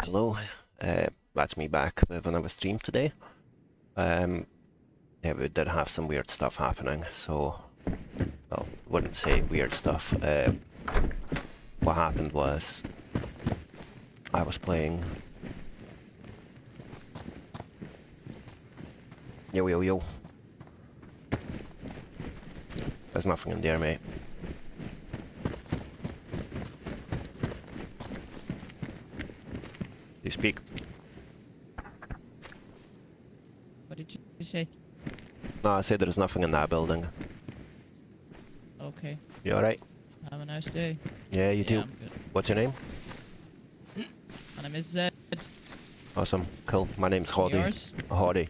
Hello. That's me back with another stream today. Yeah, we did have some weird stuff happening, so... Well, wouldn't say weird stuff. What happened was... I was playing... Yo, yo, yo. There's nothing in there, mate. You speak. What did you say? No, I said there's nothing in that building. Okay. You alright? Have a nice day. Yeah, you too. I'm good. What's your name? My name is Zed. Awesome. Cool. My name's Hoddy. Yours? Hoddy.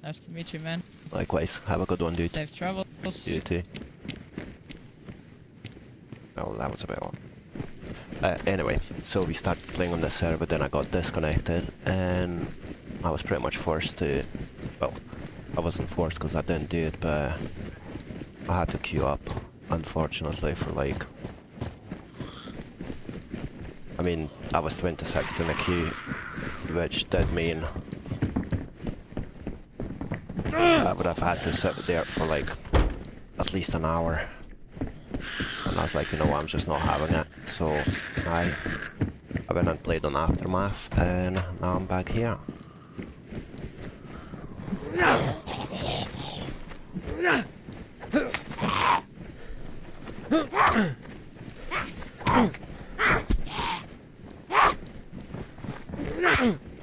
Nice to meet you, man. Likewise. Have a good one, dude. Safe travels. You too. Oh, that was about all. Anyway, so we started playing on this server, then I got disconnected, and I was pretty much forced to... Well, I wasn't forced because I didn't do it, but I had to queue up, unfortunately, for like... I mean, I was 26th in the queue, which did mean I would have had to sit there for like at least an hour. And I was like, you know what, I'm just not having it. So I went and played on Aftermath, and now I'm back here.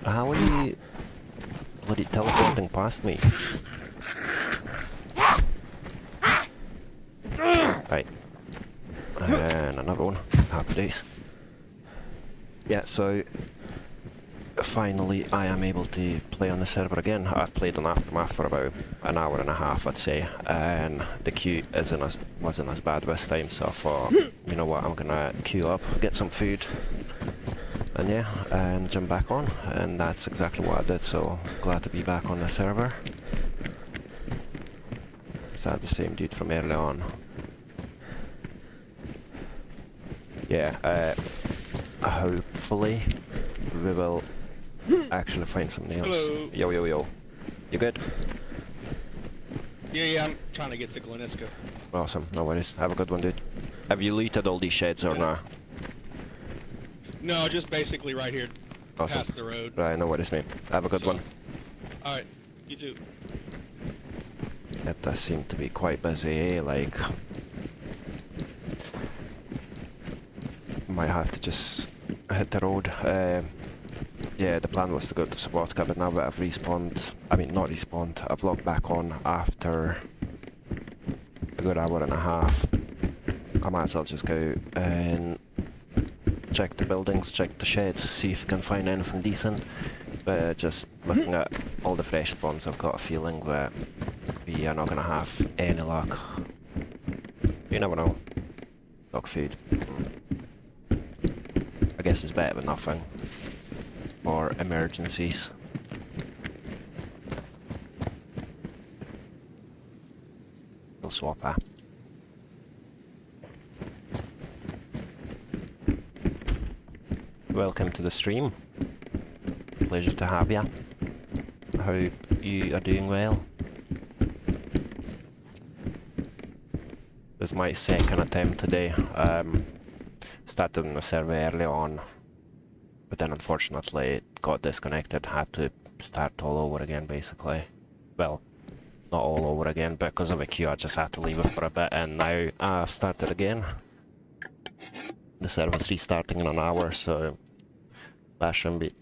How are you bloody teleporting past me? Right. And another one. Happy days. Yeah, so finally I am able to play on the server again. I've played on Aftermath for about an hour and a half, I'd say, and the queue wasn't as bad this time, so I thought, you know what, I'm gonna queue up, get some food, and yeah, and jump back on, and that's exactly what I did, so glad to be back on the server. Is that the same dude from early on? Yeah, hopefully we will actually find something else. Hello. Yo, yo, yo. You good? Yeah, I'm trying to get to Gleniska. Awesome, no worries. Have a good one, dude. Have you looted all these sheds or not? No, just basically right here, Awesome. past the road. Right, no worries, mate. Have a good one. Alright, you too. It does seem to be quite busy, eh? Like... Might have to just hit the road. Yeah, the plan was to go to Sabotka, but now that I've respawned... I mean, not respawned. I've logged back on after a good hour and a half. I might as well just go and check the buildings, check the sheds, see if I can find anything decent. But just looking at all the fresh spawns, I've got a feeling that we are not going to have any luck. You never know. Dog food. I guess it's better than nothing. For emergencies. We'll swap that. Welcome to the stream. Pleasure to have you. Hope you are doing well. This is my second attempt today. Started on the server early on, but then unfortunately it got disconnected, had to start all over again basically. Well, not all over again, but because of a queue I just had to leave it for a bit, and now I've started again. The server's restarting in an hour, so that shouldn't be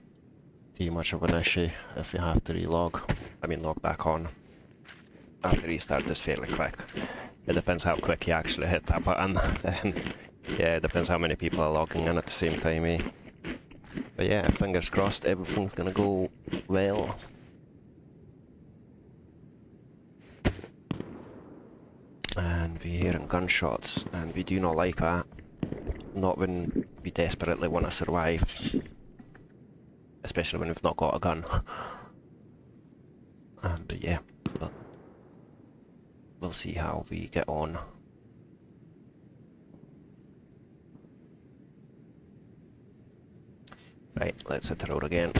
too much of an issue if you have to relog. I mean log back on. I have to restart this fairly quick. It depends how quick you actually hit that button. Yeah, it depends how many people are logging in at the same time, eh? But yeah, fingers crossed everything's gonna go well. And we're hearing gunshots, and we do not like that. Not when we desperately want to survive. Especially when we've not got a gun. But yeah, we'll see how we get on. Right, let's hit the road again.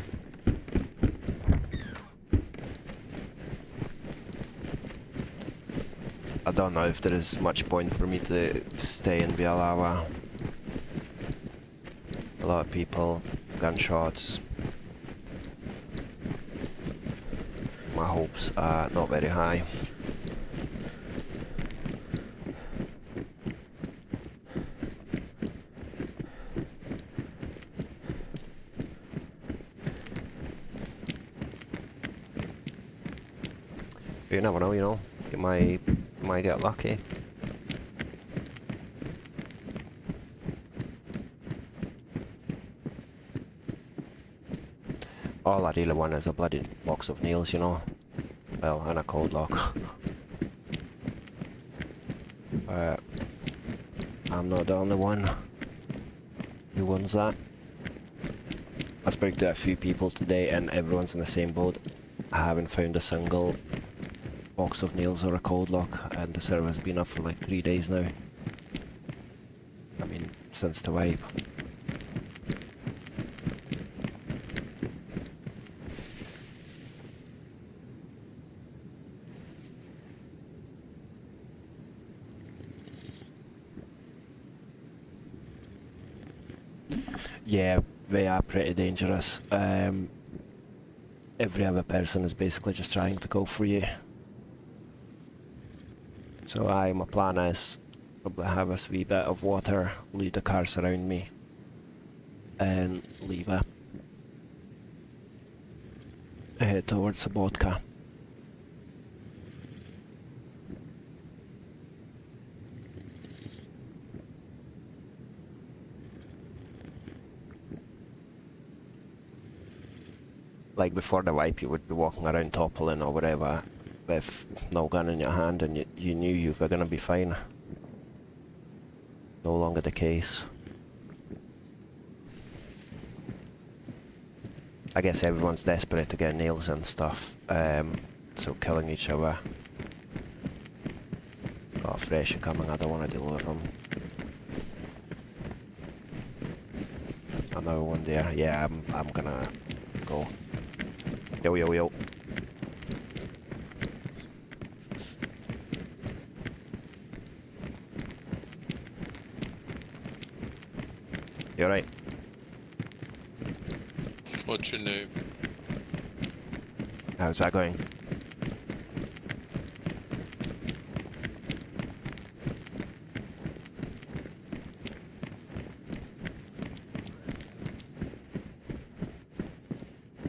I don't know if there is much point for me to stay in Bialawa. A lot of people, gunshots. My hopes are not very high. You never know, you know. You might get lucky. All I really want is a bloody box of nails, you know. Well, and a cold lock. But I'm not the only one who wants that. I spoke to a few people today and everyone's in the same boat. I haven't found a single box of nails or a cold lock, and the server's been up for like 3 days now. I mean, since the wipe. Yeah, they are pretty dangerous. Every other person is basically just trying to go for you. So my plan is probably have a wee bit of water, leave the cars around me, and leave it. Head towards the vodka. Like before the wipe, you would be walking around toppling or whatever with no gun in your hand, and you knew you were gonna be fine. No longer the case. I guess everyone's desperate to get nails and stuff, so killing each other. Got a fresher coming, I don't want to deal with them. Another one there, yeah, I'm gonna go. Yo, yo, yo. You alright? What's your name? How's that going?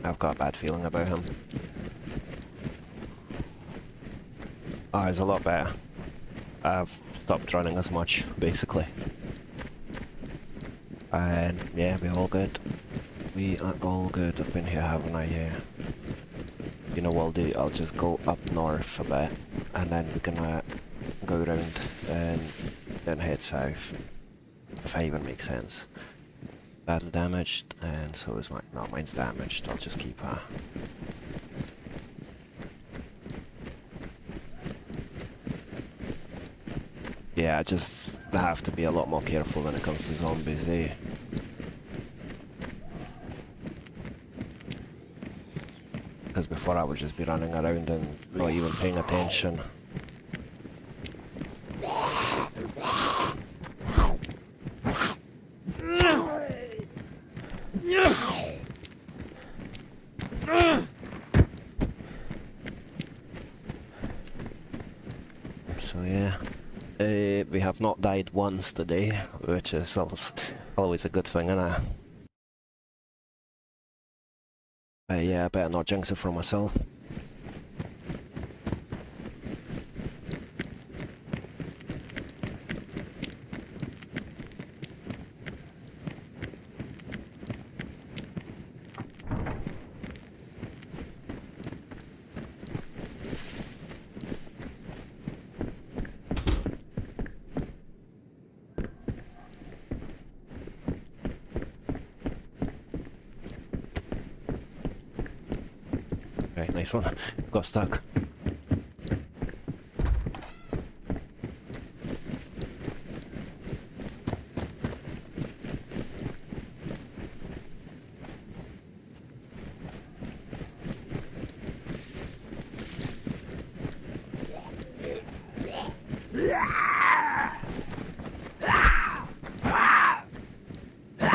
I've got a bad feeling about him. Oh, he's a lot better. I've stopped running as much, basically. And yeah, we're all good. We are all good. I've been here, haven't I? Yeah. You know what I'll do? I'll just go up north a bit, and then we're gonna go around and then head south. If that even makes sense. Badly damaged, and so is mine. No, mine's damaged. I'll just keep her. Yeah, I just have to be a lot more careful when it comes to zombies, eh? Because before I would just be running around and not even paying attention. So yeah, we have not died once today, which is always a good thing, innit? Yeah, I better not jinx it for myself. Right, nice one. Got stuck.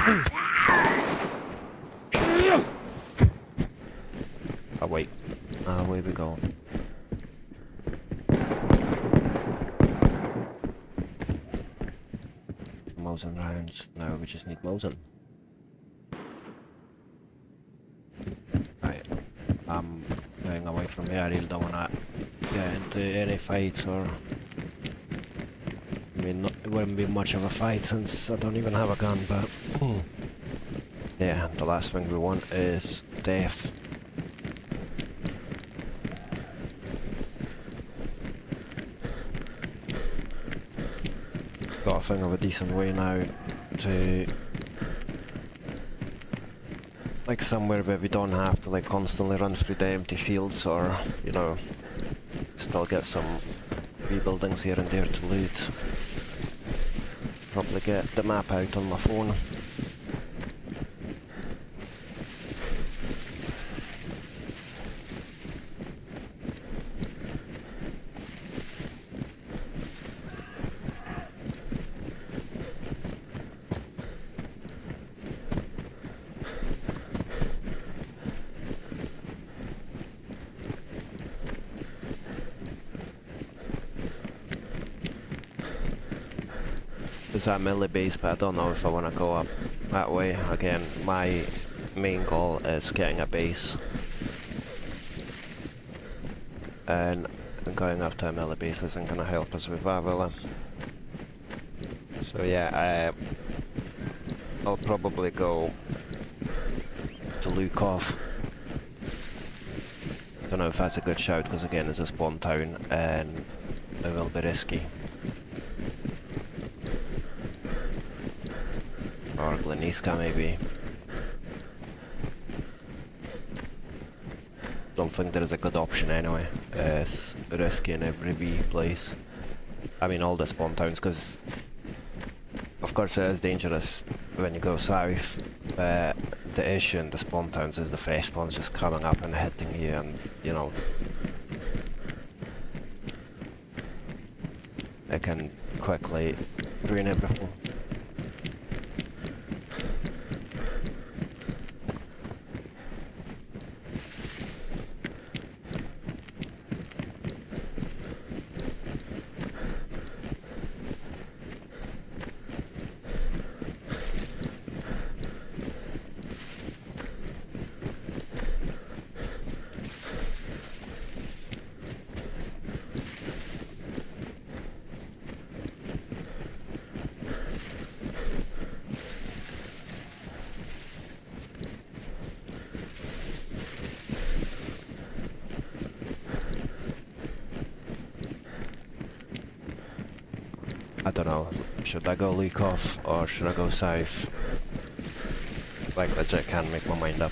Oh wait, away we go. Mosin rounds. Now we just need Mosin. Right, I'm going away from here. I really don't wanna get into any fights, or I mean, it wouldn't be much of a fight since I don't even have a gun, but yeah, the last thing we want is death. Got to think of a decent way now to like somewhere where we don't have to like constantly run through the empty fields, or you know, still get some rebuildings here and there to loot. Probably get the map out on my phone. There's that melee base, but I don't know if I want to go up that way. Again, my main goal is getting a base, and going up to a melee base isn't going to help us with that, will it? So yeah, I'll probably go to Lukov. Don't know if that's a good shout, because again it's a spawn town and it will be risky. Or Gleniska maybe. Don't think there is a good option anyway. It's risky in every B place. I mean all the spawn towns, because of course it is dangerous when you go south, but the issue in the spawn towns is the fresh spawns just coming up and hitting you, and you know, it can quickly ruin everything. I don't know, should I go Lukov or should I go south? Like legit can't make my mind up.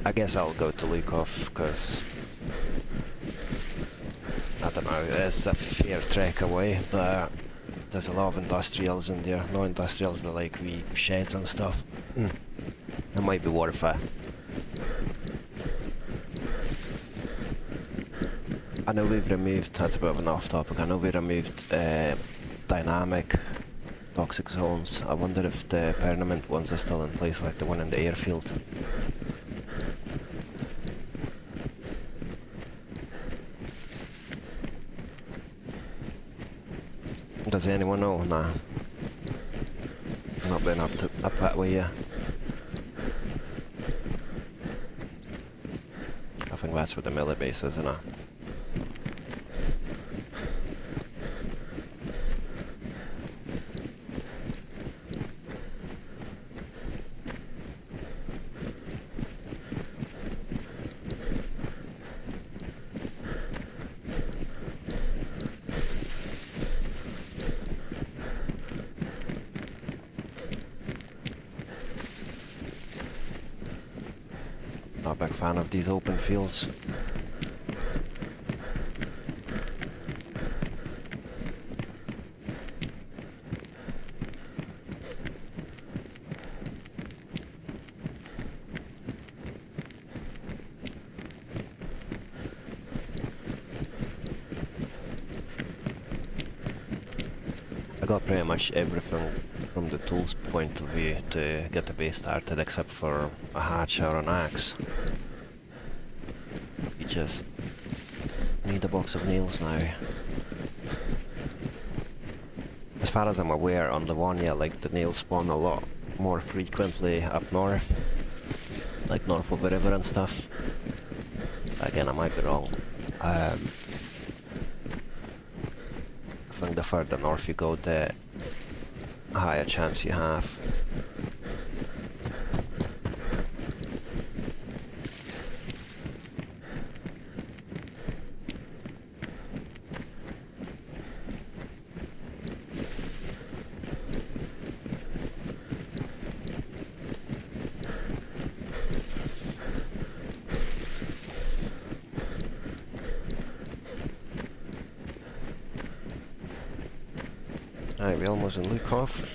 I guess I'll go to Lukov, because I don't know, it's a fair trek away, but there's a lot of industrials in there. No industrials, but like wee sheds and stuff. It might be worth it. I know we've removed, that's a bit of an off topic, I know we removed dynamic toxic zones. I wonder if the permanent ones are still in place, like the one in the airfield. Does anyone know? Nah. Not been up that way yet. I think that's where the melee base is, isn't it? Not a big fan of these open fields. got pretty much everything from the tools point of view to get the base started except for a hatch or an axe. You just need a box of nails now. As far as I'm aware, on Livonia, like, the nails spawn a lot more frequently up north, like north of the river and stuff. Again, I might be wrong. I think the further north you go, the higher chance you have. Alright, we almost in Lukov.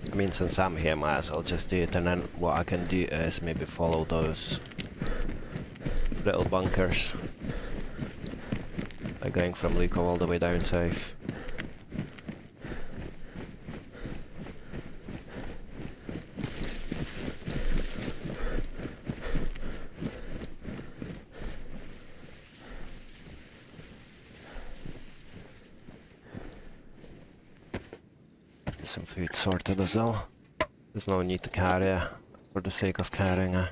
I mean, since I'm here, might as well just do it, and then what I can do is maybe follow those little bunkers by going from Lukov all the way down south. Some food sorted as well. There's no need to carry for the sake of carrying it.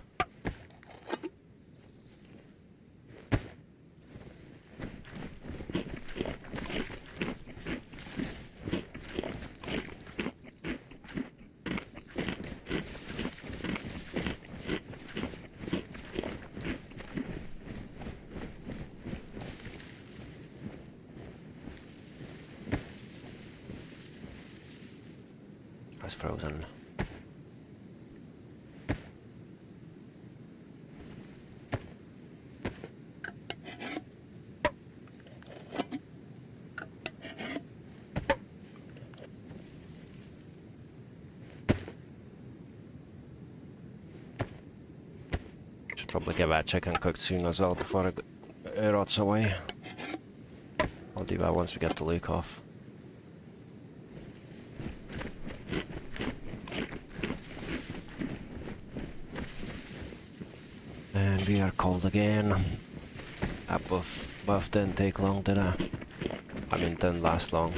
It's frozen. Should probably get that chicken cooked soon as well before it rots away. I'll do that once we get the leak off. And we are cold again. That buff didn't take long, did it? I mean, didn't last long.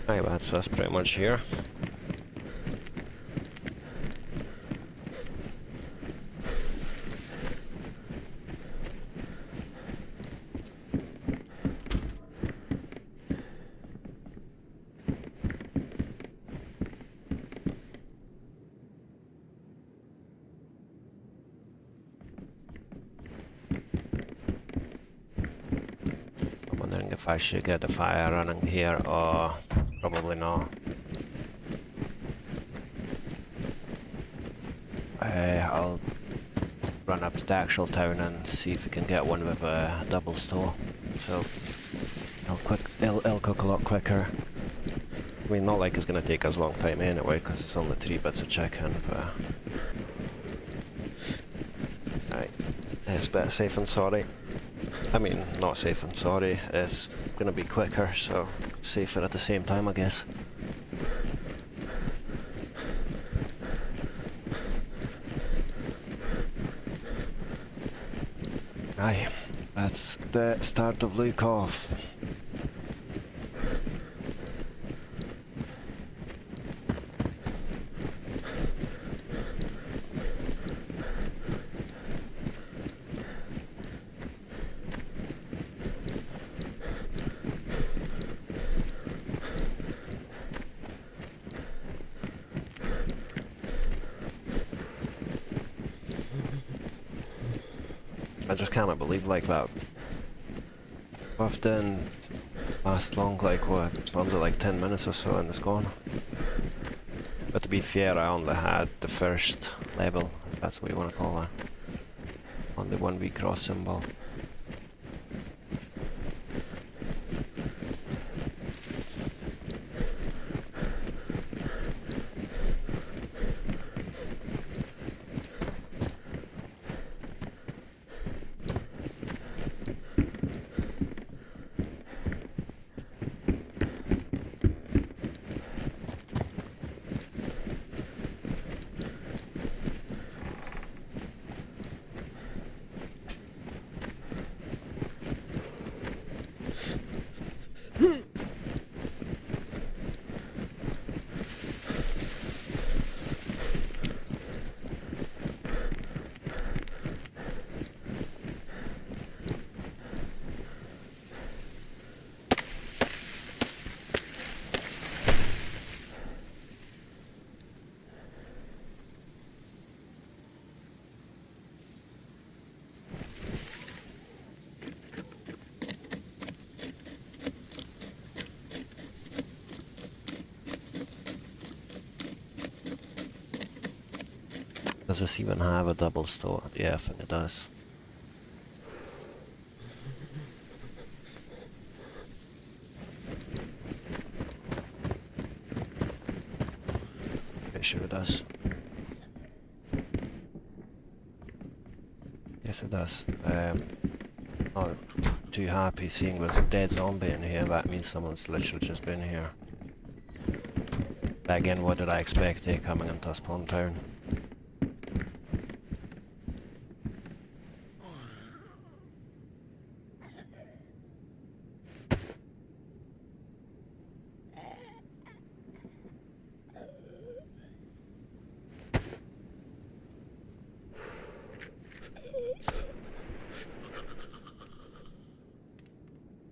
Right, that's us pretty much here. I'm wondering if I should get the fire running here or probably not. I'll run up to the actual town and see if we can get one with a double stove. So it'll cook a lot quicker. I mean, not like it's gonna take us a long time anyway, because it's only 3 bits of chicken, but... Right, it's better safe than sorry. I mean, not safe and sorry, it's gonna be quicker, so safer at the same time, I guess. Aye, that's the start of Lukov. I just cannot believe like that. Buff didn't last long, like what, under like 10 minutes or so and it's gone. But to be fair, I only had the first level, if that's what you want to call it. On the 1v cross symbol. Does this even have a double store? Yeah, I think it does. Pretty sure it does. Yes, it does. Not too happy seeing there's a dead zombie in here. That means someone's literally just been here. But again, what did I expect coming into a spawn town?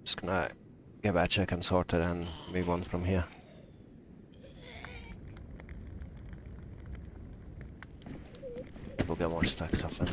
Just gonna get that chicken sorted and move on from here. We'll get more sticks, I think.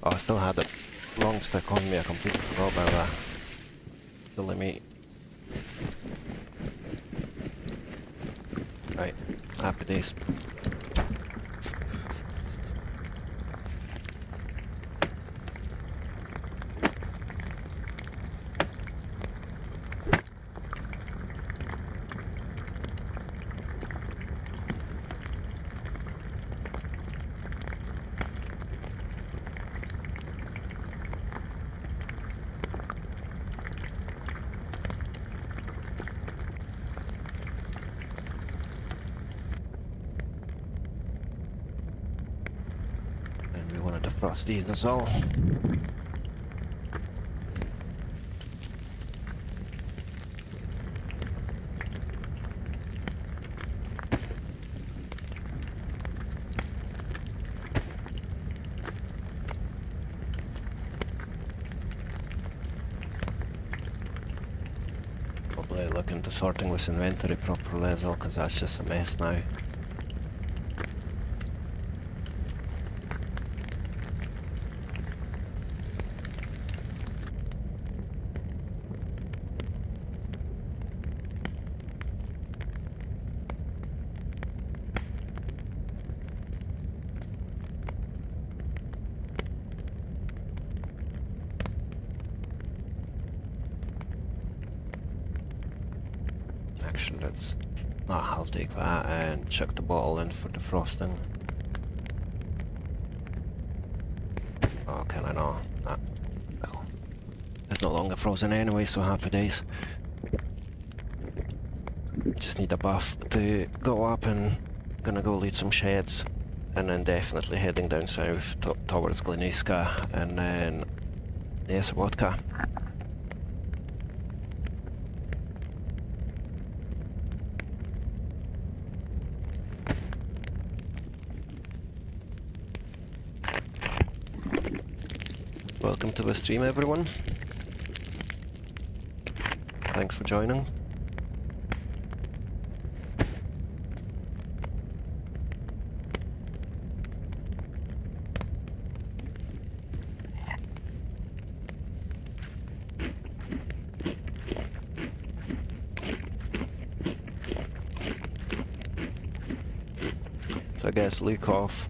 Oh, I still had that long stick on me, I completely forgot about that. Silly me. Right, happy days. Defrost these as well. Probably look into sorting this inventory properly as well, because that's just a mess now. Actually, I'll take that and chuck the bottle in for defrosting. Oh, can I not? Nah. Well, it's no longer frozen anyway, so happy days. Just need a buff to go up and gonna go loot some sheds. And then definitely heading down south towards Gleniska and then yes, vodka. Welcome to the stream, everyone. Thanks for joining. So I guess leak off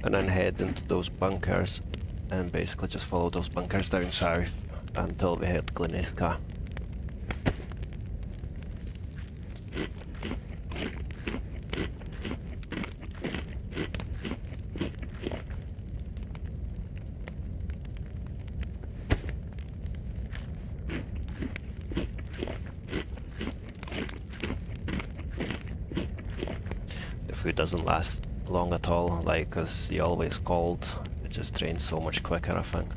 and then head into those bunkers and basically just follow those bunkers down south until we hit Gleniska. Food doesn't last long at all, like, cause you're always cold. It just drains so much quicker, I think.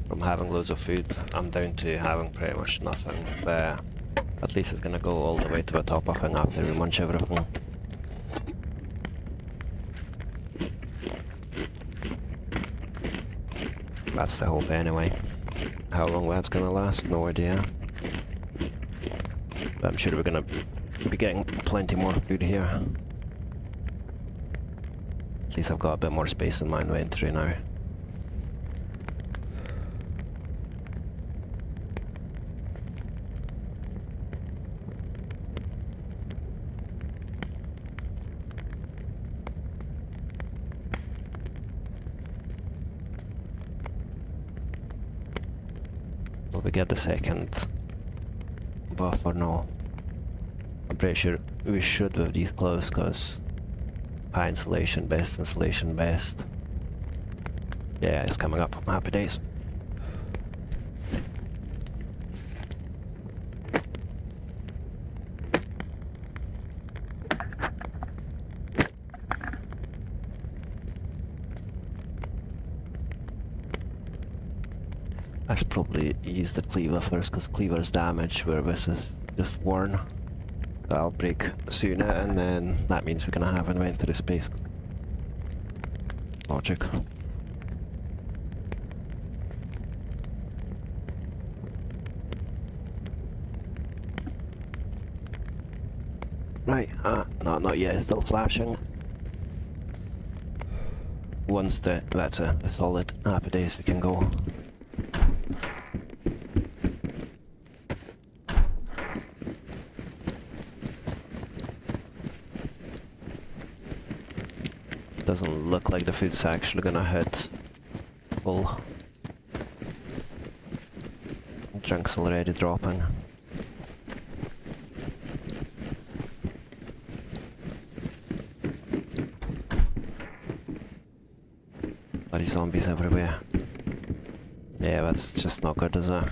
From having loads of food, I'm down to having pretty much nothing, but at least it's gonna go all the way to the top, I think, after we munch everything. That's the hope anyway. How long that's gonna last, no idea. But I'm sure we're gonna be getting plenty more food here. At least I've got a bit more space in my inventory now. Will we get the second buff or no? I'm pretty sure we should with these clothes, because high insulation, best insulation, best. Yeah, it's coming up. Happy days. I should probably use the cleaver first, because cleaver's damaged where this is just worn. That'll break sooner, and then that means we're gonna have inventory space. Logic. Right, no, not yet, it's still flashing. Once that's a solid happy days, we can go. Doesn't look like the food's actually gonna hit full. Drink's already dropping. Bloody zombies everywhere. Yeah, that's just not good, is it?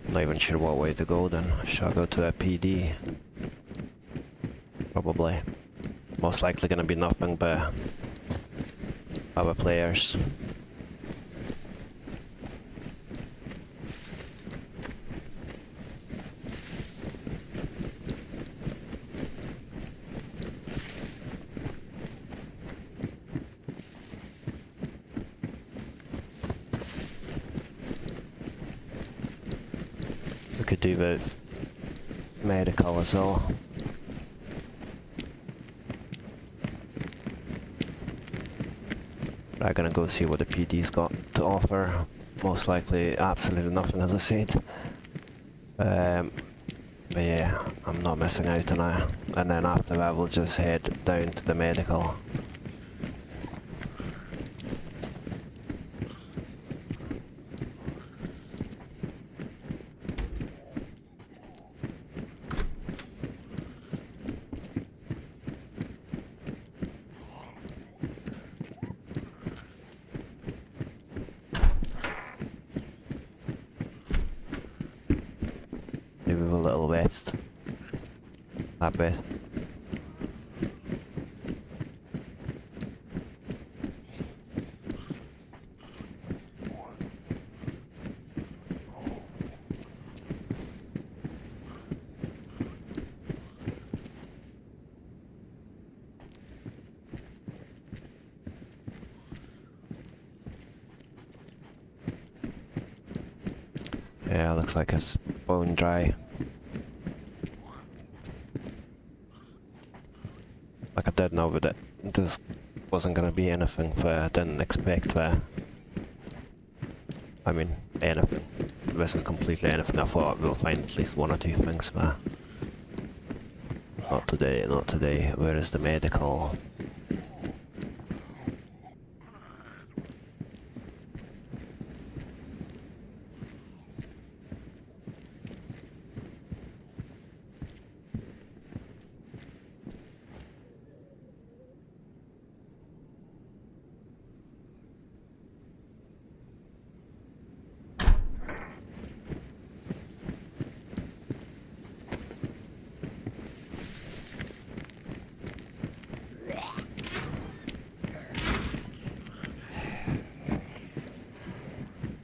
Not even sure what way to go then. Shall I go to a PD? Probably. Most likely gonna be nothing but other players. Could do with medical as well. I'm gonna go see what the PD's got to offer. Most likely absolutely nothing, as I said. But yeah, I'm not missing out on it. And then after that we'll just head down to the medical. west. That west. Yeah, looks like it's bone dry. Like I did know that this wasn't gonna be anything where I didn't expect where. I mean, anything. This is completely anything. I thought we'll find at least one or two things, but not today, not today. Where is the medical?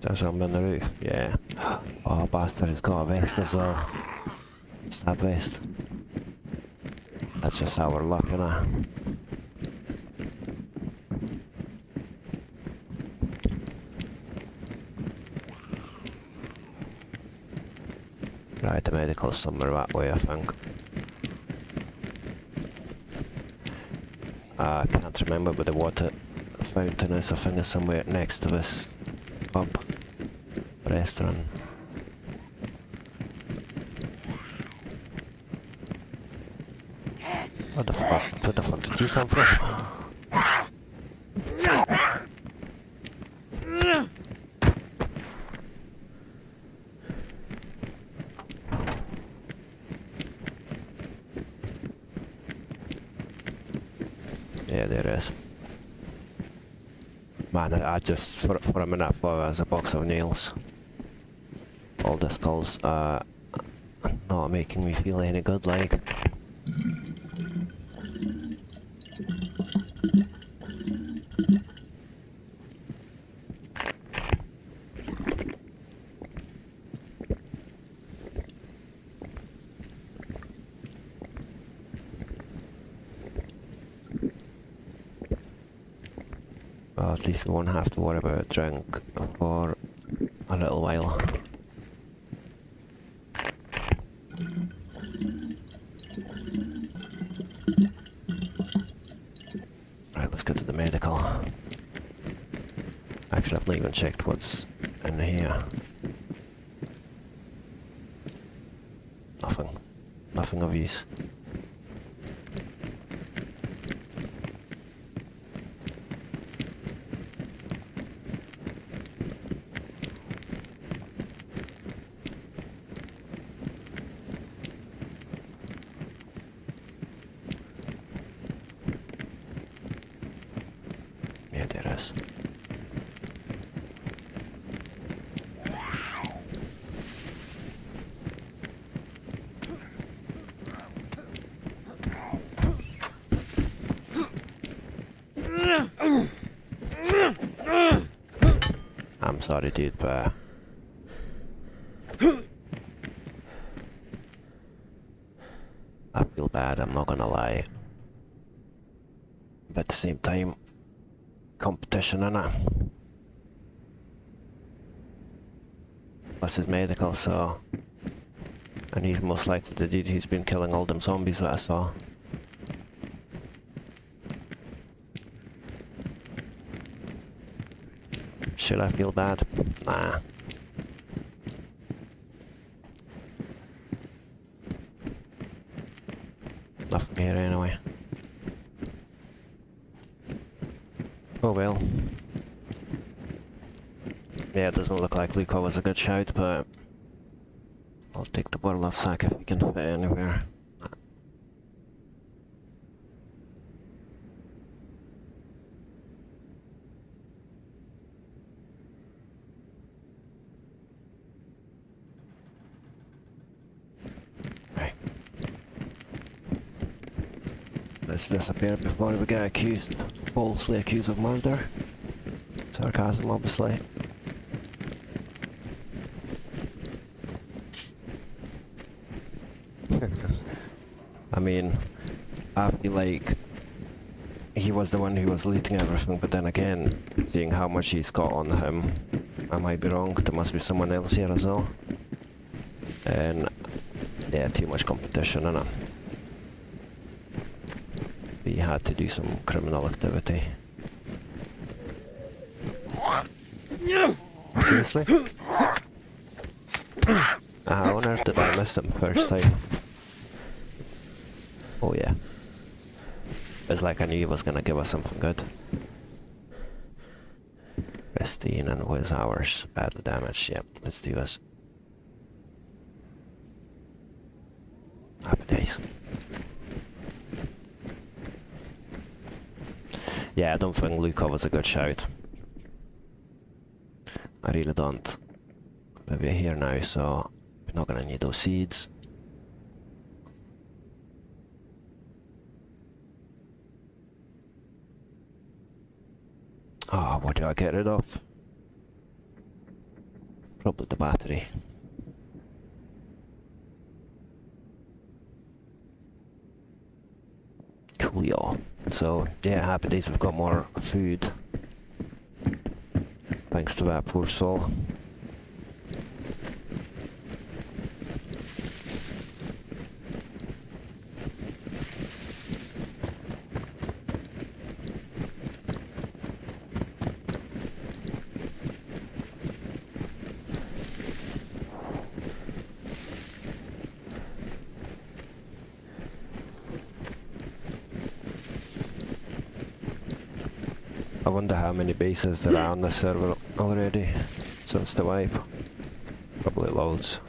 There's something on the roof, yeah. Oh, bastard, he's got a vest as well. It's that vest. That's just how we're lucky now. Right, the medical's somewhere that way, I think. I can't remember where the water fountain is. I think it's somewhere next to this pub. Restaurant. What the fuck? Where the fuck did you come from? Yeah, there is. Man, I just, for a minute, I thought it was a box of nails. All the skulls are not making me feel any good, like. Well, at least we won't have to worry about a drink for a little while. Right, let's get to the medical. Actually, I've not even checked what's in here. Nothing. Nothing of use. Yeah, there is. I'm sorry, dude, but I feel bad, I'm not gonna lie. But at the same time, competition, innit? Plus his medical, so... And he's most likely the dude who's been killing all them zombies that I saw. Should I feel bad? Nah. Nothing here anyway. Oh well. Yeah, it doesn't look like Luca was a good shout, but I'll take the bottle of sack if we can fit anywhere. Let's disappear before we get accused, falsely accused of murder. Sarcasm, obviously. I mean, I feel like he was the one who was looting everything, but then again, seeing how much he's got on him, I might be wrong. There must be someone else here as well. And yeah, too much competition, innit? We had to do some criminal activity. Seriously? How on earth did I miss him first time? Oh yeah. It's like I knew he was gonna give us something good. Pristine and whiz hours. Badly damaged. Yep, let's do this. Happy days. Yeah, I don't think Lukov was a good shout. I really don't. But we're here now, so we're not gonna need those seeds. Oh, what do I get rid of? Probably the battery. Cool, y'all. So, yeah, happy days, we've got more food. Thanks to that poor soul. I wonder how many bases there are on the server already since the wipe. Probably loads.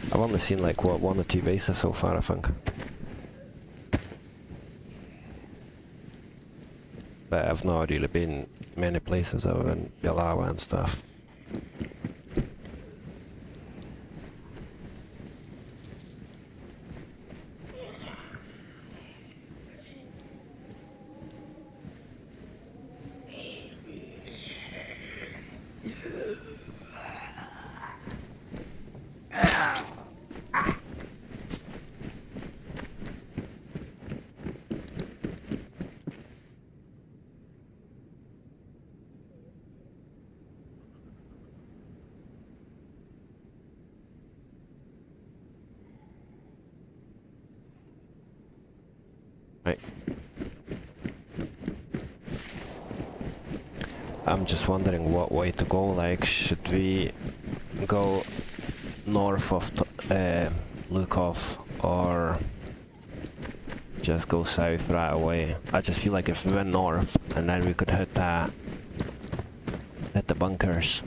I've only seen like what, 1 or 2 bases so far, I think. But I've not really been many places other than Yalawa and stuff. Right. I'm just wondering what way to go, like, should we go north of Lukov or just go south right away? I just feel like if we went north and then we could hit the bunkers.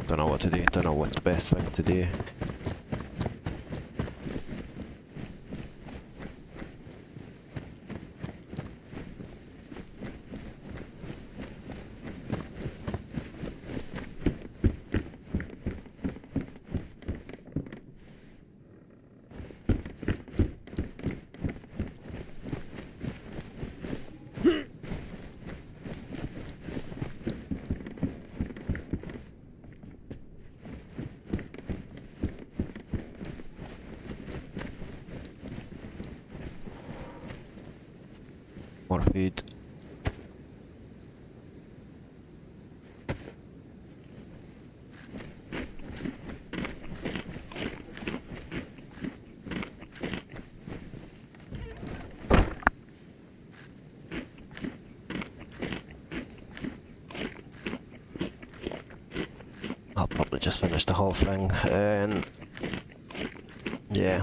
Don't know what to do, don't know what the best thing to do. More food. I'll probably just finish the whole thing and yeah.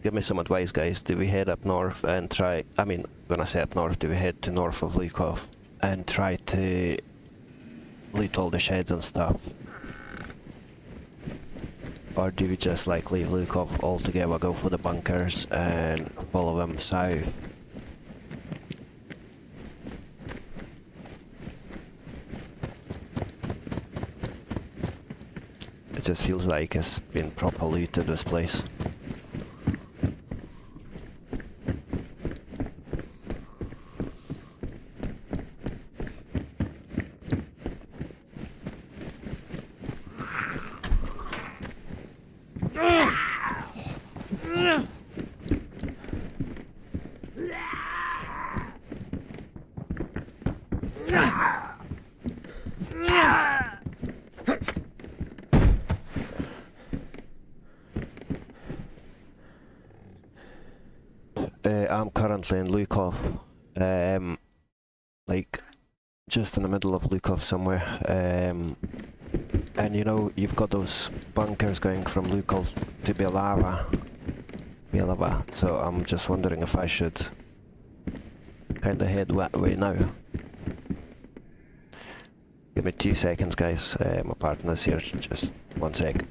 Give me some advice, guys. Do we head up north and try... I mean, when I say up north, do we head to north of Lukov and try to loot all the sheds and stuff? Or do we just like leave Lukov altogether, go for the bunkers and follow them south? It just feels like it's been proper looted, this place. I'm currently in Lukov, like just in the middle of Lukov somewhere, and you know, you've got those bunkers going from Lukov to Bielava, so I'm just wondering if I should kinda head that way now. Give me 2 seconds, guys, my partner's here, just 1 sec.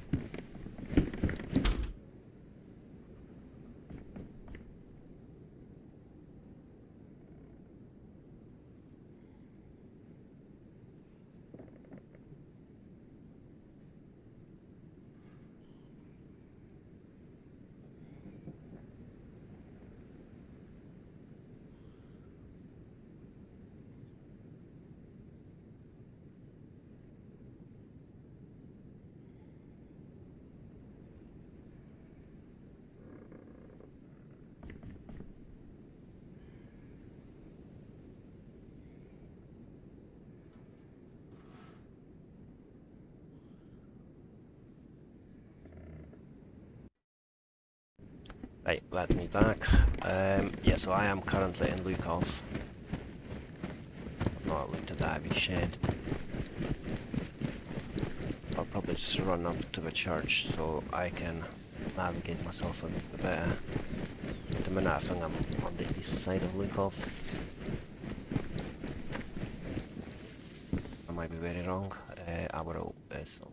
Right, that's me back. Yeah, so I am currently in Lukov. I've not looked at that heavy shed. I'll probably just run up to the church so I can navigate myself a bit better. At the minute I think I'm on the east side of Lukov. I might be very wrong. Our old vessel.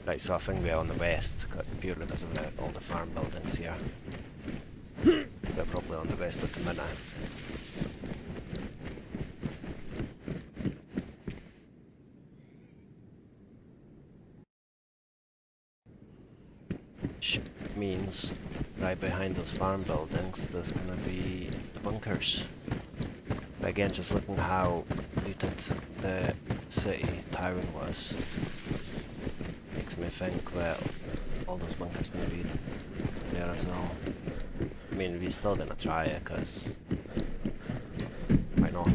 Right, so I think we're on the west, purely because of all the farm buildings here. We're probably on the west at the minute. Which means right behind those farm buildings there's gonna be the bunkers. But again, just looking at how looted the city town was, makes me think that all those bunkers gonna be there as well. I mean, we're still gonna try it, cause why not?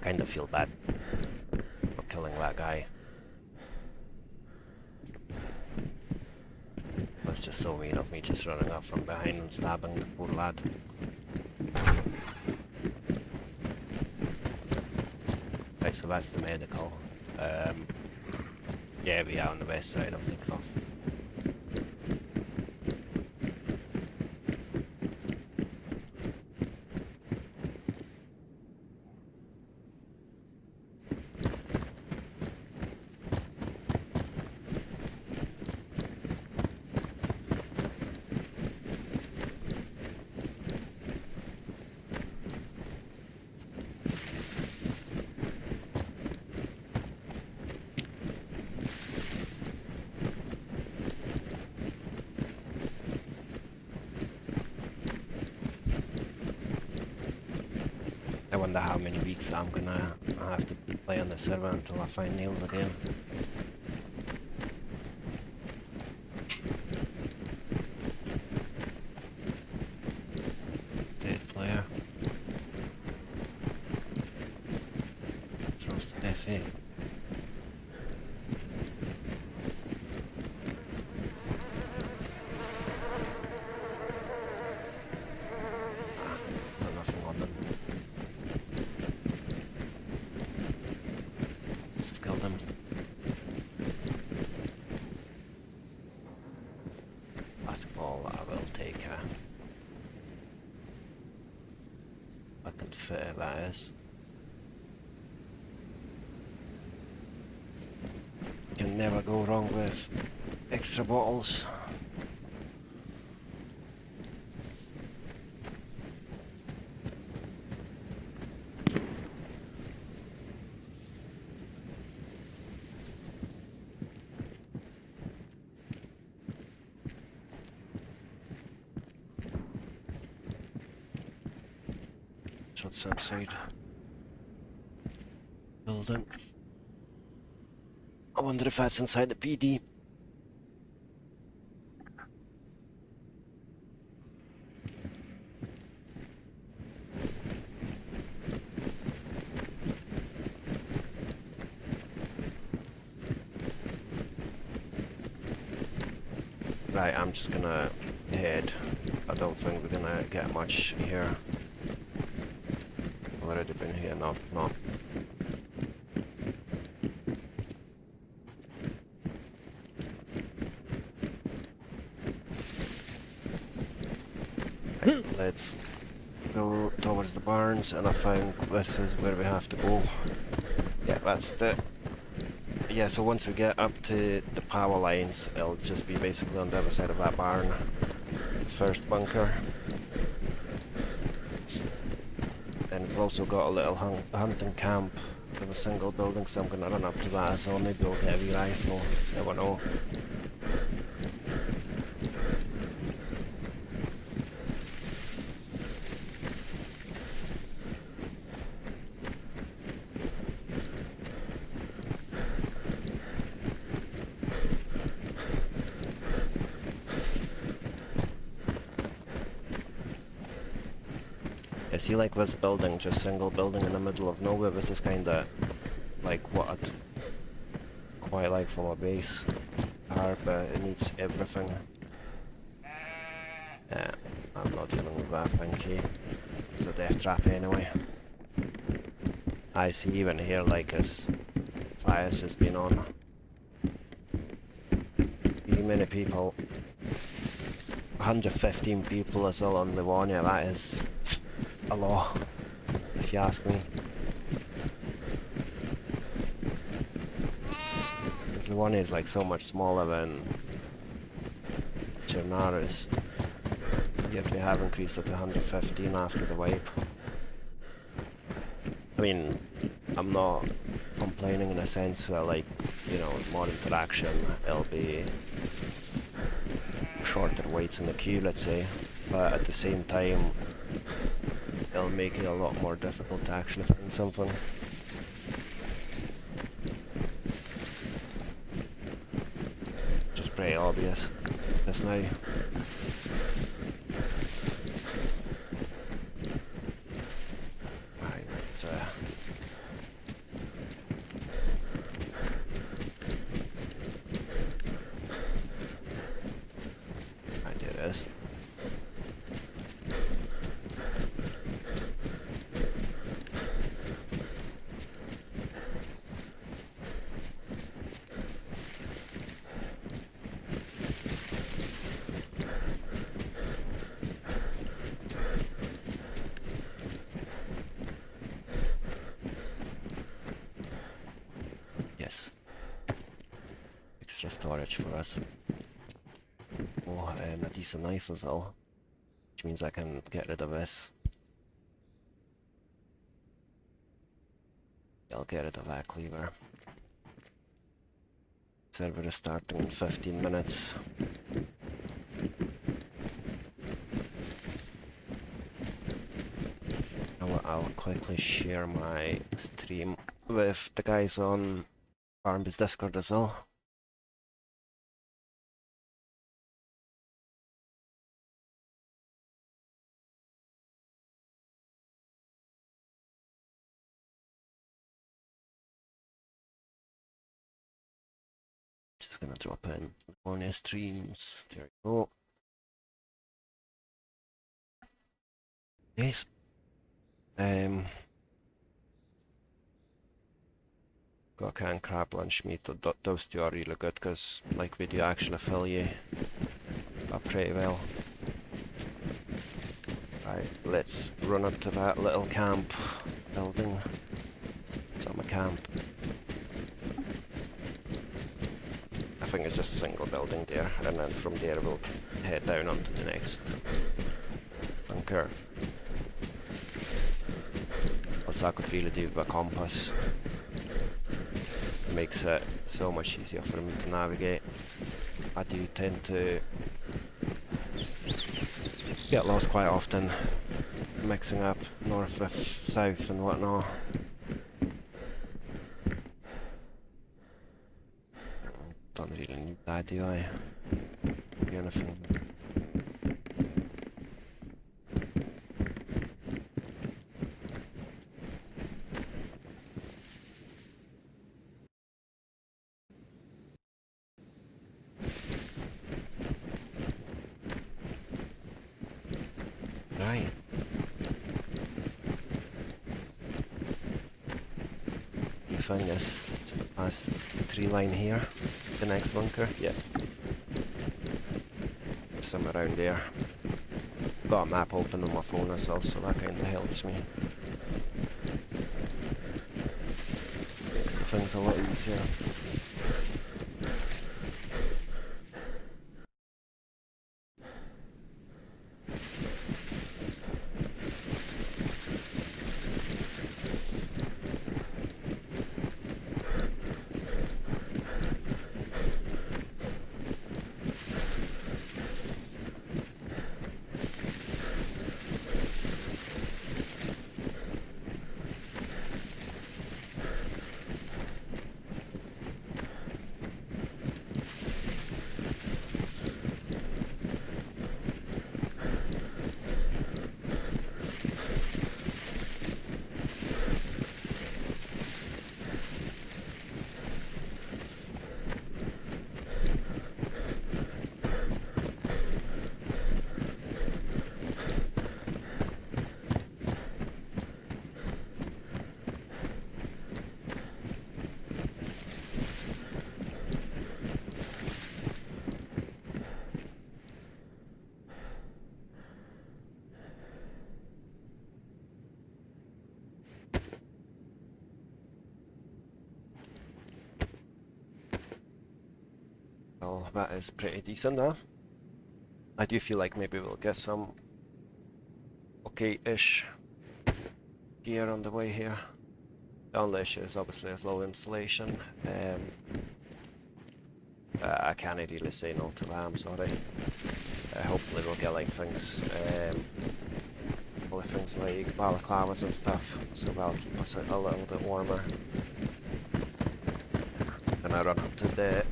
I kinda feel bad for killing that guy. That's just so mean of me, just running up from behind and stabbing the poor lad. Right, so that's the medical. Yeah, we are on the west side of the cloth. I wonder how many weeks I'm gonna have to play on the server until I find nails again. Dead player. Trust SA. Plastic ball, I will take a fucking fair, that is. Can never go wrong with extra bottles. What's outside building? I wonder if that's inside the PD. Right, I'm just gonna head. I don't think we're gonna get much here. Already been here, no. Right, let's go towards the barns, and I found this is where we have to go. Yeah, that's the... Yeah, so once we get up to the power lines, it'll just be basically on the other side of that barn. The first bunker. And we've also got a little hunting camp with a single building, so I'm gonna run up to that as well. Maybe we'll get a wee rifle, never know. I see, like, this building, just single building in the middle of nowhere. This is kinda like what I'd quite like for my base. Hard, but it needs everything. Yeah, I'm not dealing with that, thank you. It's a death trap anyway. I see even here, like, as fires has been on. Too many people. 115 people are still on Livonia, that is a lot, if you ask me. Because Livonia is like so much smaller than Chernarus, yet we have increased it to 115 after the wipe. I mean, I'm not complaining in a sense that, like, you know, more interaction, it'll be shorter waits in the queue, let's say, but at the same time it'll make it a lot more difficult to actually find something. Just pretty obvious just now. Right, right, there it is. Extra storage for us. Oh, and a decent knife as well, which means I can get rid of this. I'll get rid of that cleaver. Server is starting in 15 minutes. I'll quickly share my stream with the guys on HeyBarmby's Discord as well. Just gonna drop in Livonia streams. There we go. Yes. Got canned crab lunch meat. Those two are really good because, like, we do actually fill you up pretty well. Right, let's run up to that little camp building. Summer camp. I think it's just a single building there, and then from there we'll head down onto the next bunker. Also, I could really do with a compass. It makes it so much easier for me to navigate. I do tend to get lost quite often, mixing up north with south and whatnot. Don't really need that, do I? Do anything. Right. You find this past the tree line here, the next bunker? Yeah. Somewhere around there. Got a map open on my phone as well, so that kinda helps me. Makes the things a lot easier. Well, that is pretty decent, huh? I do feel like maybe we'll get some okay-ish gear on the way here. The only issue is obviously as low insulation. I can't really say no to that, I'm sorry. Hopefully we'll get like things, things like balaclavas and stuff, so that'll keep us a little bit warmer. And I run up to the,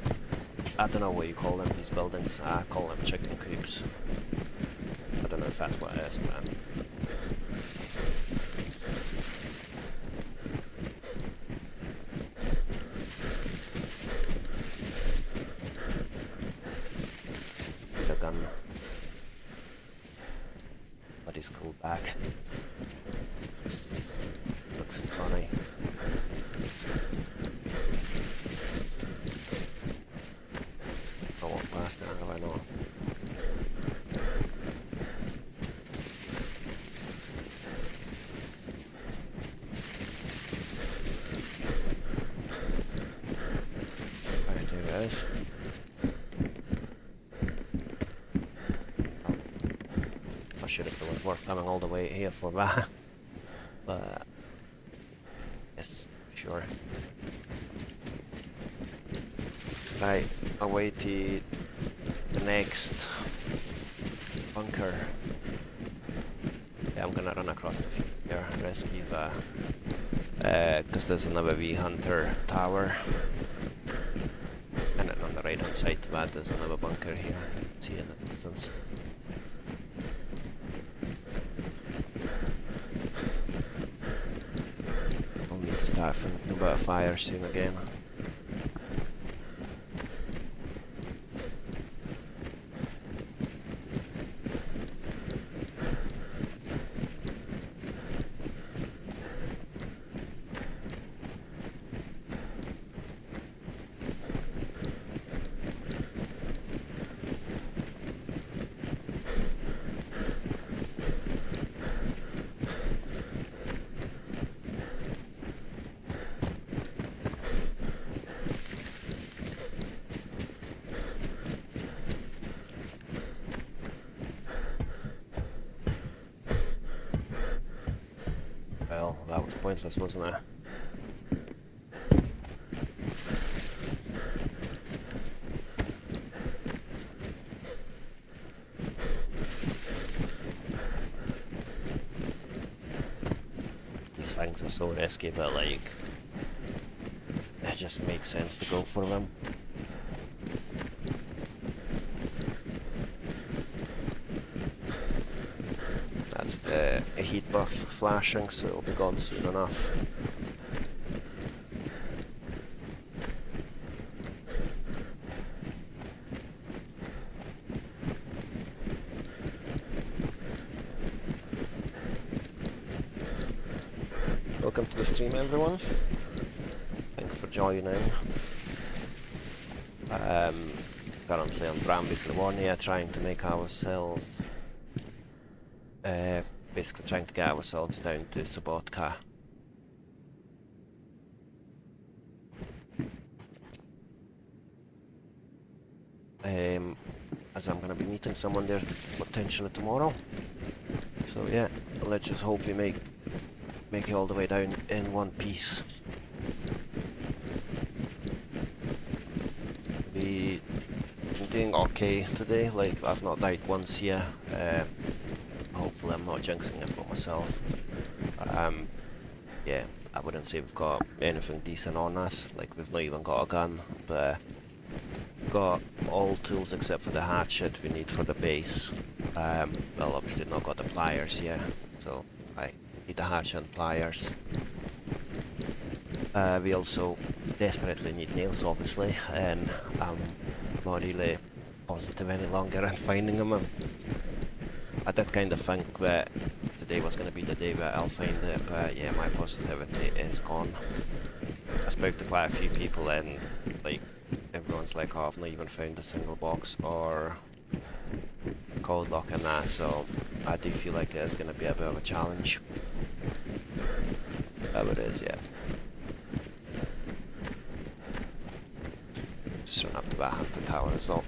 I don't know what you call them, these buildings. I call them chicken coops. I don't know if that's what it is, man. The gun. But he's cool back. This looks funny. I know. Right, there it is. Not sure if it was worth coming all the way here for that, but yes, sure. Right, away to the next bunker. Yeah, I'm gonna run across the field here and rescue the because there's another wee hunter tower, and then on the right hand side to that there's another bunker here. See in the distance. I'll need to start thinking about a fire soon again. pointless, wasn't it? These things are so risky, but like, it just makes sense to go for them. That's the heat buff flashing, so it'll be gone soon enough. Welcome to the stream, everyone. Thanks for joining. Currently on Barmby's Livonia, trying to make ourselves, basically trying to get ourselves down to Subotka. As I'm going to be meeting someone there potentially tomorrow. So yeah, let's just hope we make it all the way down in one piece. We've been doing okay today, like I've not died once yet. Hopefully I'm not jinxing it for myself. Yeah, I wouldn't say we've got anything decent on us, like we've not even got a gun, but got all tools except for the hatchet we need for the base. Well, obviously not got the pliers yet, so I need the hatchet and pliers. We also desperately need nails, obviously, and I'm not really positive any longer in finding them. I did kind of think that today was going to be the day that I'll find it, but yeah, my positivity is gone. I spoke to quite a few people and like everyone's like, oh, I've not even found a single box or code lock and that, so I do feel like it's going to be a bit of a challenge. That it is, yeah. Just run up to that hunter tower as well.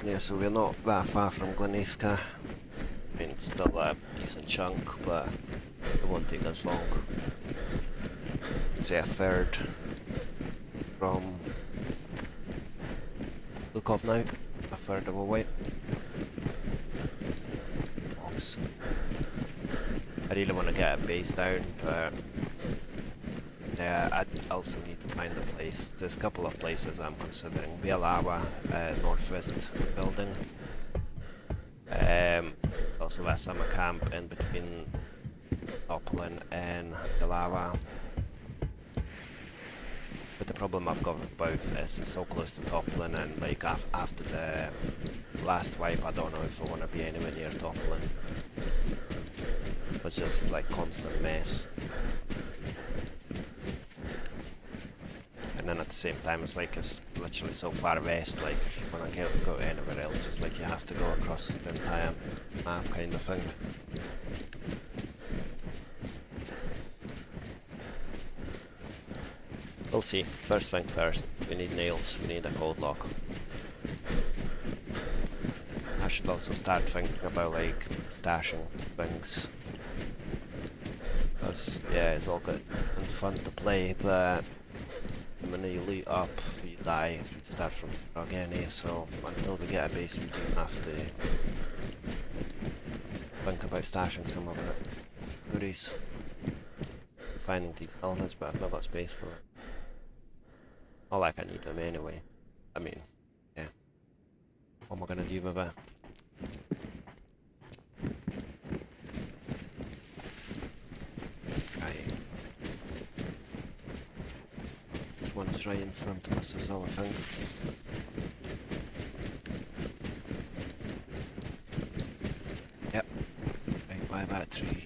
Yeah, so we're not that far from Gleniska. I mean, it's still a decent chunk, but it won't take us long. Say a third from Lukov now, a third of a way. Box. I really want to get a base down, but yeah, I also need to find a place. There's a couple of places I'm considering. Bielawa, northwest building. Also a summer camp in between Toplin and Bielawa. But the problem I've got with both is it's so close to Toplin, and like after the last wipe, I don't know if I want to be anywhere near Toplin. It's just like constant mess. And then at the same time, it's like it's literally so far west, like if you want to go anywhere else, it's like you have to go across the entire map kind of thing. We'll see. First thing first, we need nails, we need a code lock. I should also start thinking about like stashing things. Because yeah, it's all good and fun to play, but the minute you loot up, you die if you start from again, so until we get a base we do have to think about stashing some of it. Goodies. Finding these elements, but I've not got space for it. Not like I need them anyway. I mean, yeah. What am I gonna do with it? This one's right in front of us as well, I think. Yep. Right by that tree.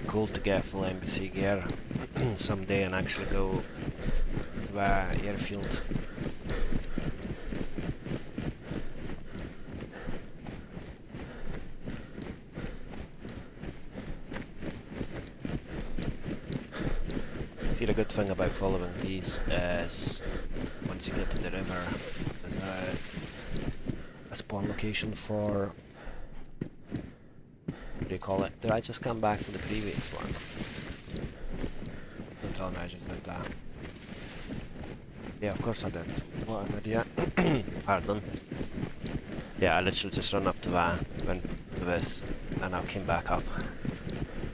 Cool to get full embassy gear someday and actually go to the airfield. See, the good thing about following these is once you get to the river, there's a spawn location for, what do you call it? Did I just come back to the previous one? Don't tell me I just did that. Yeah, of course I did. What an idiot. Pardon. Yeah, I literally just run up to that, went to this, and I came back up.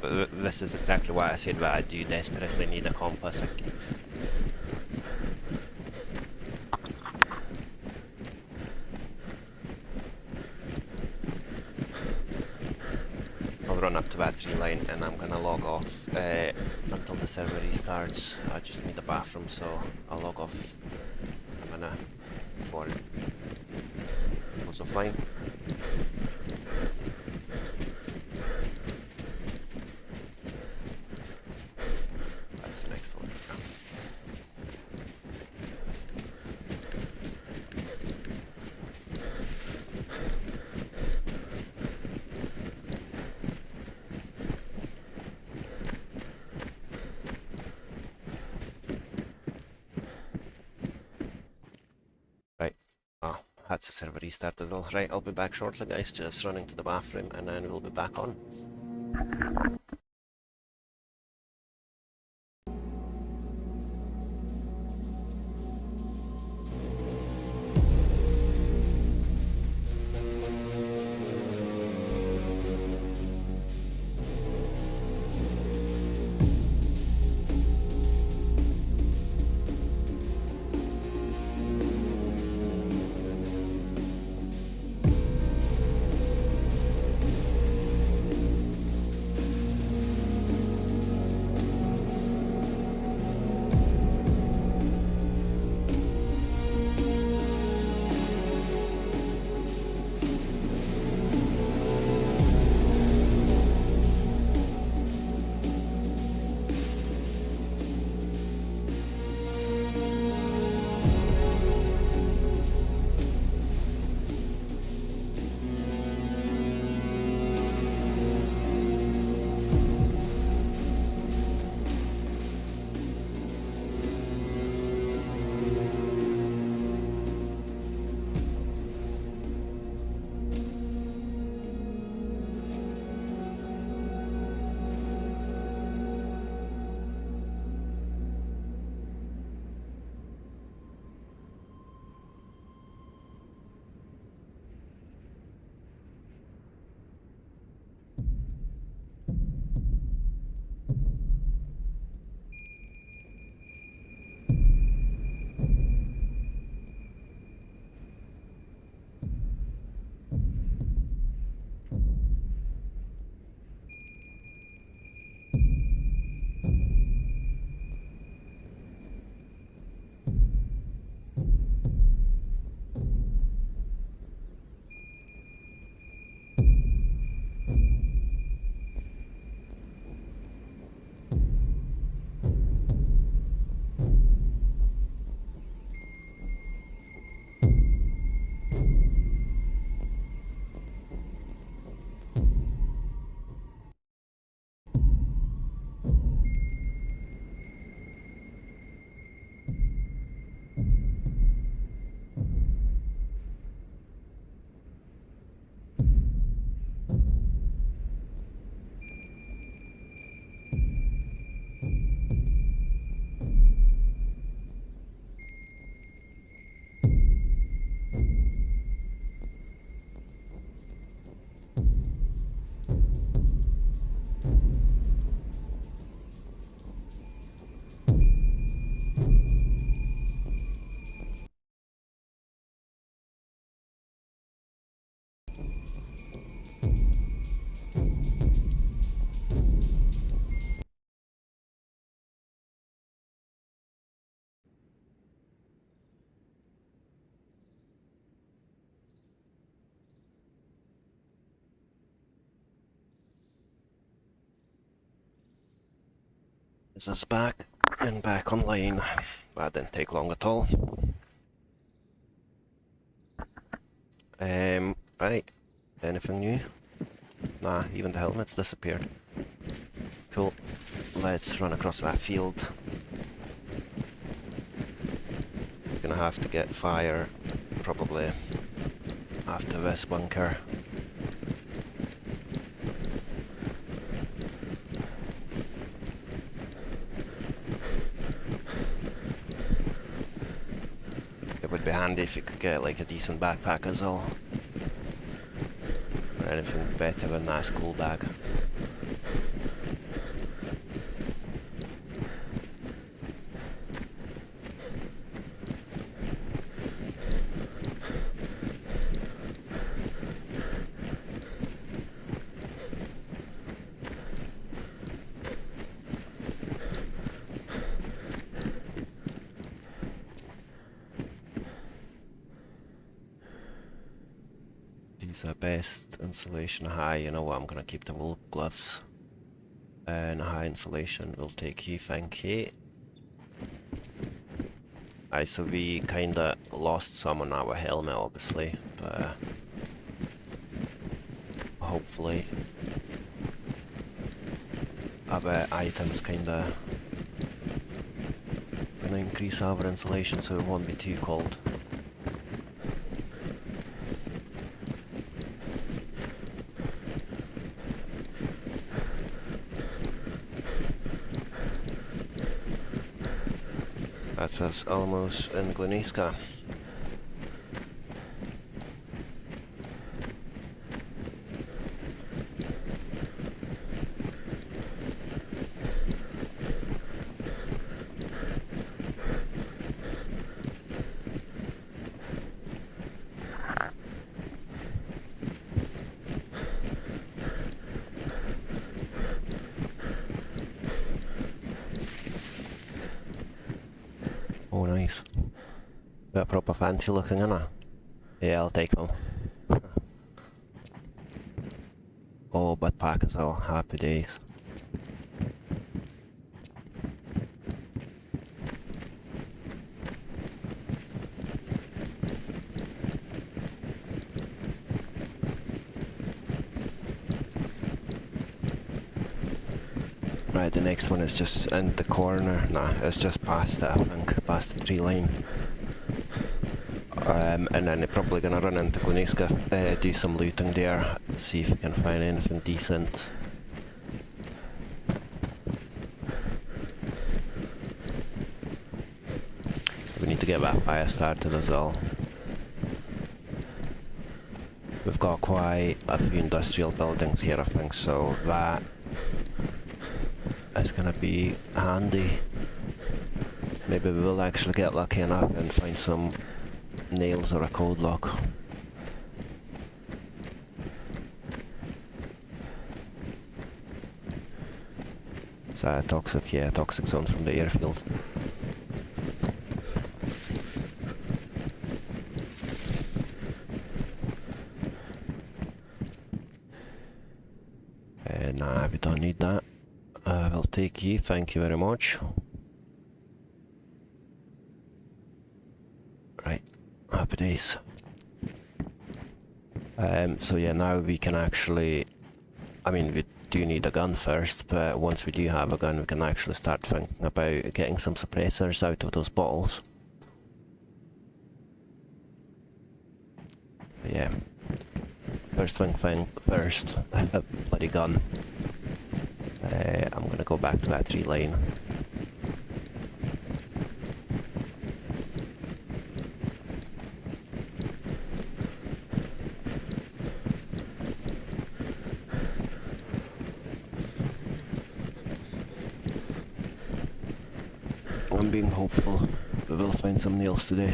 This is exactly why I said that I do desperately need a compass. I'll run up to that tree line and I'm gonna log off until the server restarts. I just need a bathroom, so I'll log off in a minute before it goes offline. That's the next one. Right. Oh, that's the server restart as well. Right, I'll be back shortly, guys. Just running to the bathroom and then we'll be back on. This is back and back online. That didn't take long at all. Right. Anything new? Nah, even the helmet's disappeared. Cool. Let's run across that field gonna have to get fire probably after this bunker. It would be handy if you could get like a decent backpack as well. Or anything better than that school bag. These are best insulation high. You know what, I'm gonna keep the wool gloves. And high insulation will take you, thank you. Aye, so we kinda lost some on our helmet obviously, but hopefully other items kinda gonna increase our insulation so it won't be too cold. That's us almost in Gleniska. Oh nice. Bit proper fancy looking, innit? Yeah, I'll take them. Oh, bud pack as well, happy days. Right, the next one is just in the corner. Nah, it's just past it, I think, past the tree line. And then they're probably gonna run into Gleniska, do some looting there, see if we can find anything decent. We need to get that fire started as well. We've got quite a few industrial buildings here, I think, so that is gonna be handy. Maybe we will actually get lucky enough and find some nails or a code lock. Is that a toxic? Yeah, toxic zone from the airfield. Nah, we don't need that. We'll take you, thank you very much. Right, happy days. So yeah, now we can actually, I mean, we do need a gun first, but once we do have a gun, we can actually start thinking about getting some suppressors out of those bottles. But yeah, first thing first, a bloody gun. I'm gonna go back to that tree line. I'm being hopeful we will find some nails today.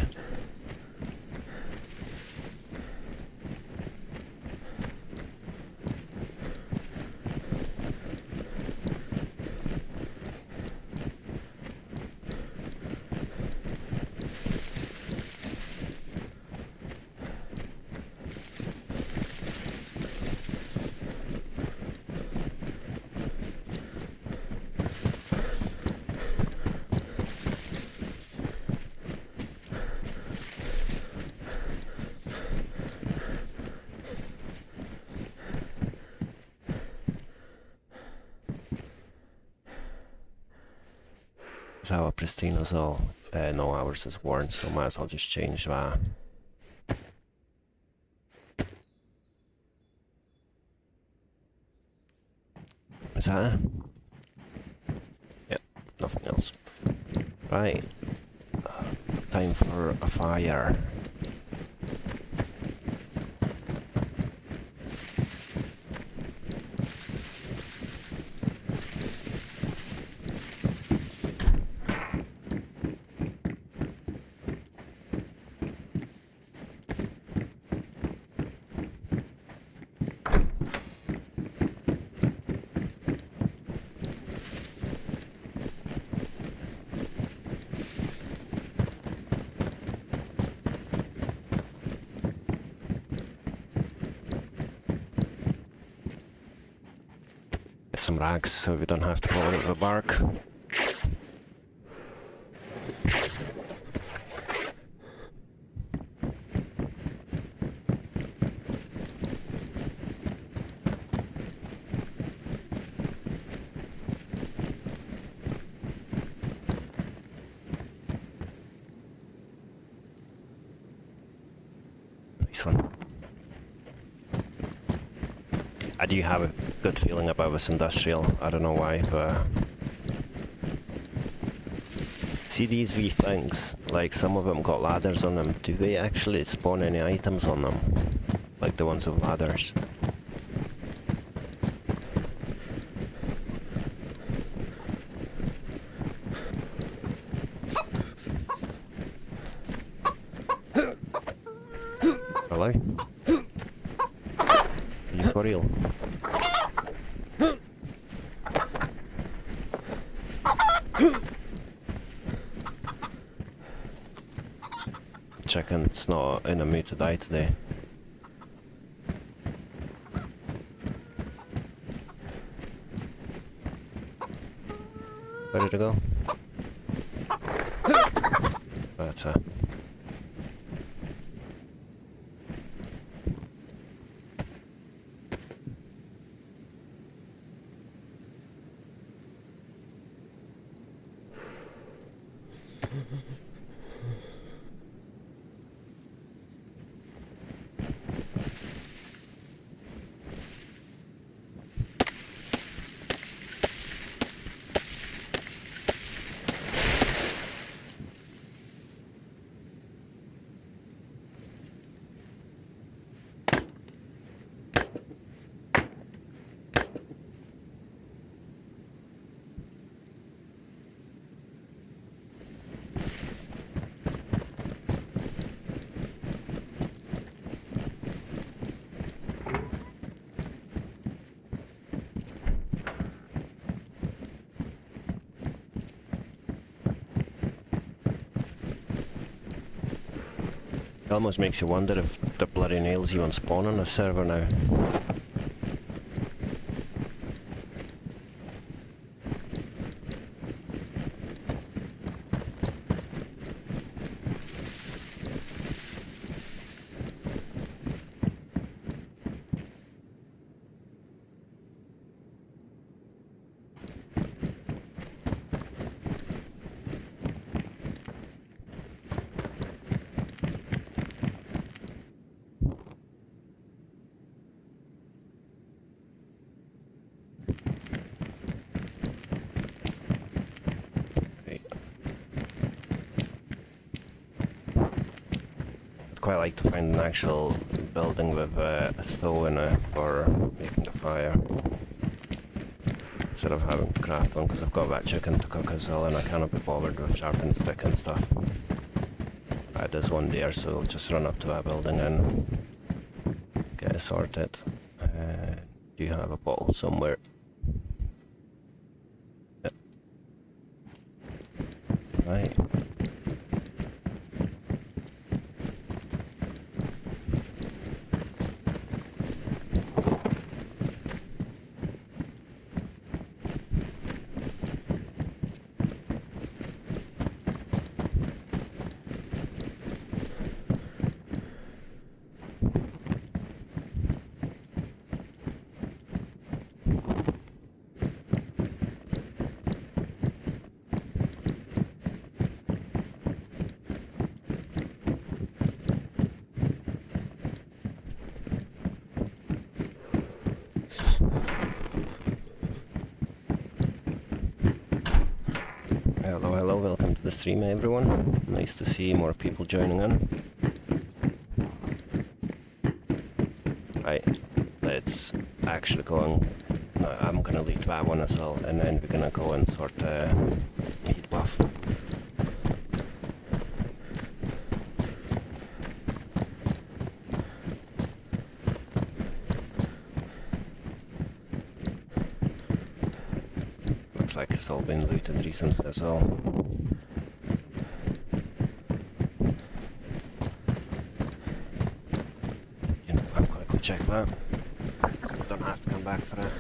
How pristine as well. No, ours is worn, so might as well just change that. Is that it? Yep, nothing else. Right. Time for a fire. Some rags so we don't have to go into the bark. Nice one. I do have a good feeling about this industrial. I don't know why, but see these wee things, like some of them got ladders on them. Do they actually spawn any items on them? Like the ones with ladders? Hello? Are you for real? Checking it's not in a mood to die today. Where did it go? That's it. It almost makes you wonder if the bloody nails even spawn on the server now. Quite like to find an actual building with a stove in it for making the fire instead of having to craft one, because I've got that chicken to cook as well and I cannot be bothered with sharpening stick and stuff. There's one there, so I'll just run up to that building and get it sorted. Do you have a bottle somewhere? Yep. Right. hello, welcome to the stream everyone. Nice to see more people joining in. Right, let's actually go on. I'm gonna lead that one as well, and then we're gonna go and sort heat buff. Looks like it's all been looted recently as well. You know, I'll quickly check that, so we don't have to come back for it.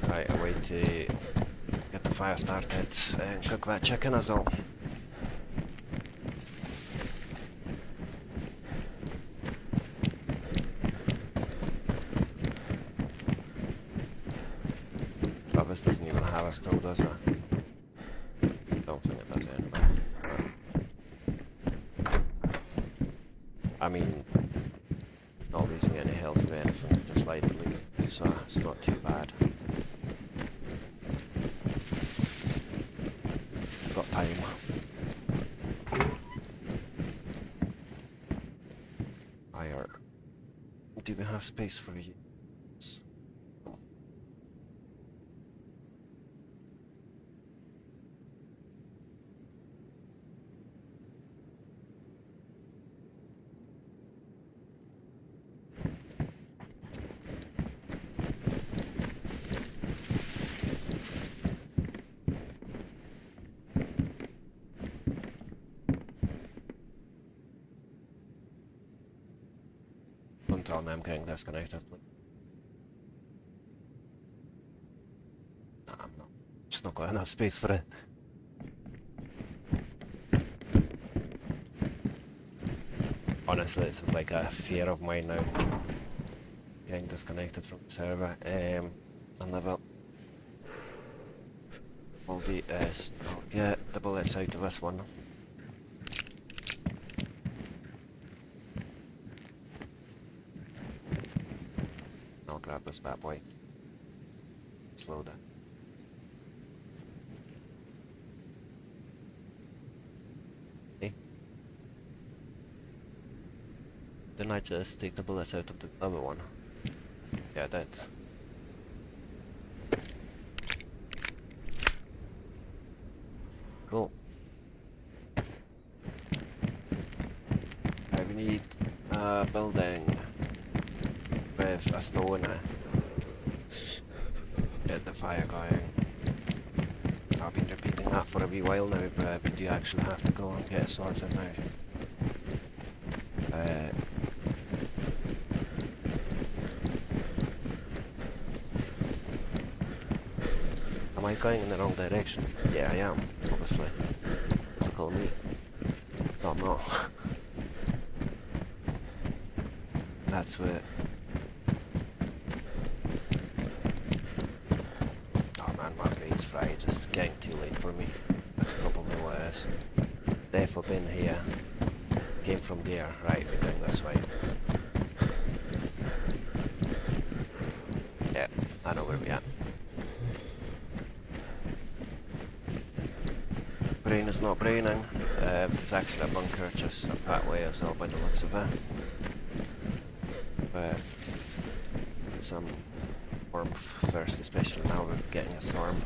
Right, a way to get the fire started and cook that chicken as well. So this doesn't even have a stove, does it? Don't think it does anyway. I mean, not losing any health or anything, just lightly, so it's not too bad. Got time. Fire. Do we have space for you? Don't tell me I'm getting disconnected. Nah, I'm not. Just not got enough space for it. Honestly, this is like a fear of mine now. Getting disconnected from the server. I'll never. I'll get the bullets out of this one. I'll grab this bad boy. Slow down. Hey. Didn't I just take the bullets out of the other one? Yeah, I did. Cool. I need a building with a stone in it. Get the fire going. I've been repeating that for a wee while now, but we do actually have to go and get it sorted now. Am I going in the wrong direction? Yeah, I am, obviously. Call me. No, I'm not. That's where. Oh man, my brain's fried. It's getting too late for me. That's probably what it is. Defo been here. Came from there. Right, we're going this way. Yeah, I know where we are. Brain is not braining. There's actually a bunker just up that way as well by the looks of it. But some warmth first, especially now with getting a storm.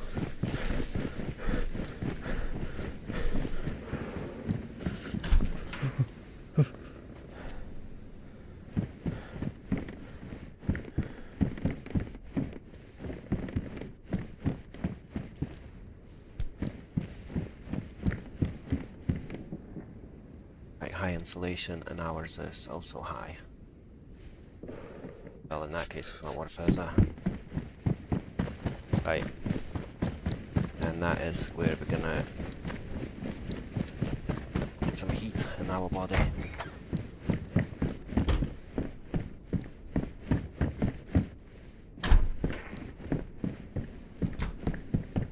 High insulation, and ours is also high. Well, in that case, it's not worth it, is it? Right. And that is where we're gonna some heat in our body.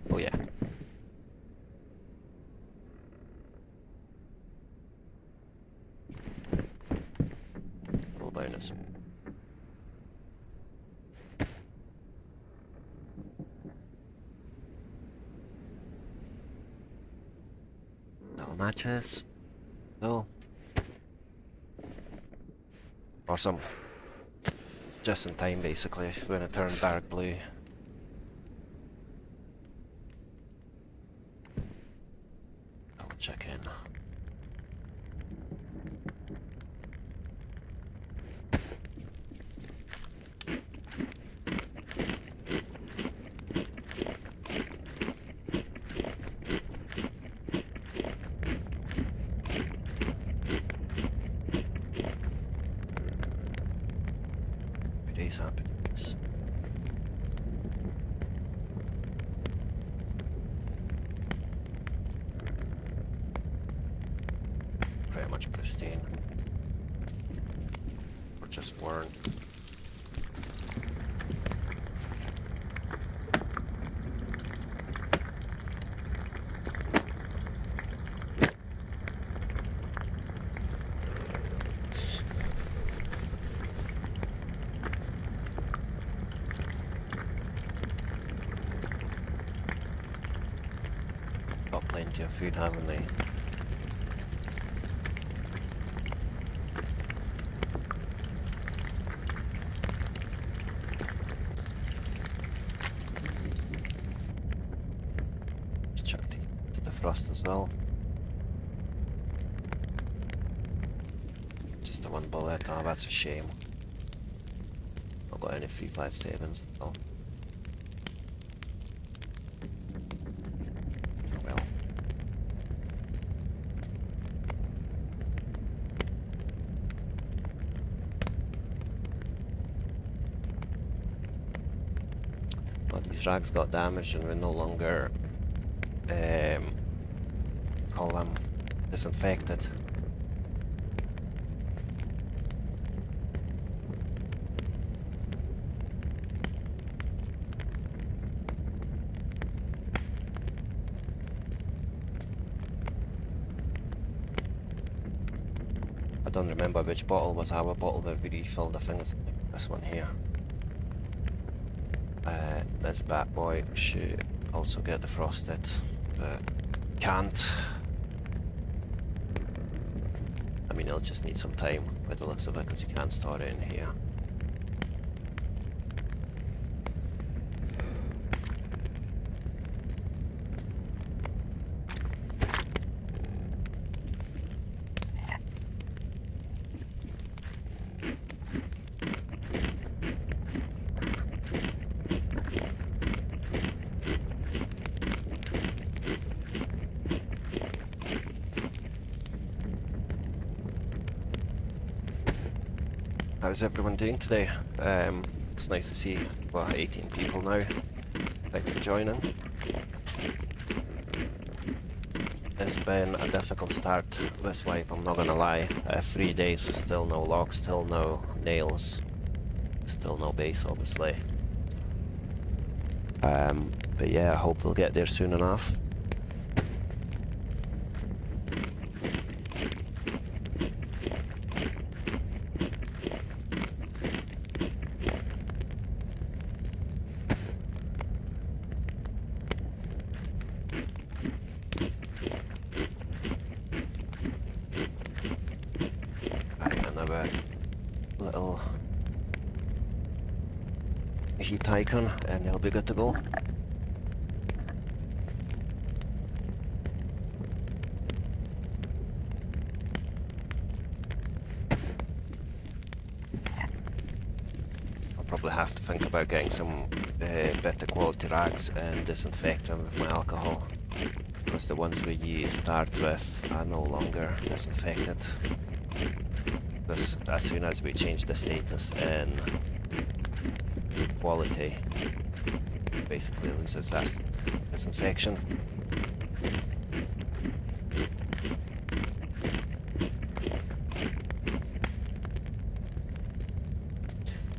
Oh yeah. Little bonus. No matches. No. Awesome. Just in time basically when it turned dark blue. I'll check in. DayZ RP. Pretty much pristine. Or just worn. Got plenty of food, haven't they? Just chucked it to the frost as well. Just the one bullet. Oh, that's a shame. Not got any 357s as well. Well. Well, these rags got damaged and we're no longer call them disinfected. I don't remember which bottle was our bottle that we refilled. I think it's this one here. This bad boy should also get defrosted, but can't. I mean, it'll just need some time by the looks of it because you can't store it in here. How's everyone doing today? It's nice to see, well, 18 people now. Thanks for joining. It's been a difficult start this wipe, I'm not gonna lie. 3 days, still no logs, still no nails, still no base obviously. But yeah, I hope we'll get there soon enough. Little heat icon and it'll be good to go. I'll probably have to think about getting some better quality rags and disinfect them with my alcohol, because the ones we start with are no longer disinfected. As soon as we change the status in quality, basically loses that disinfection.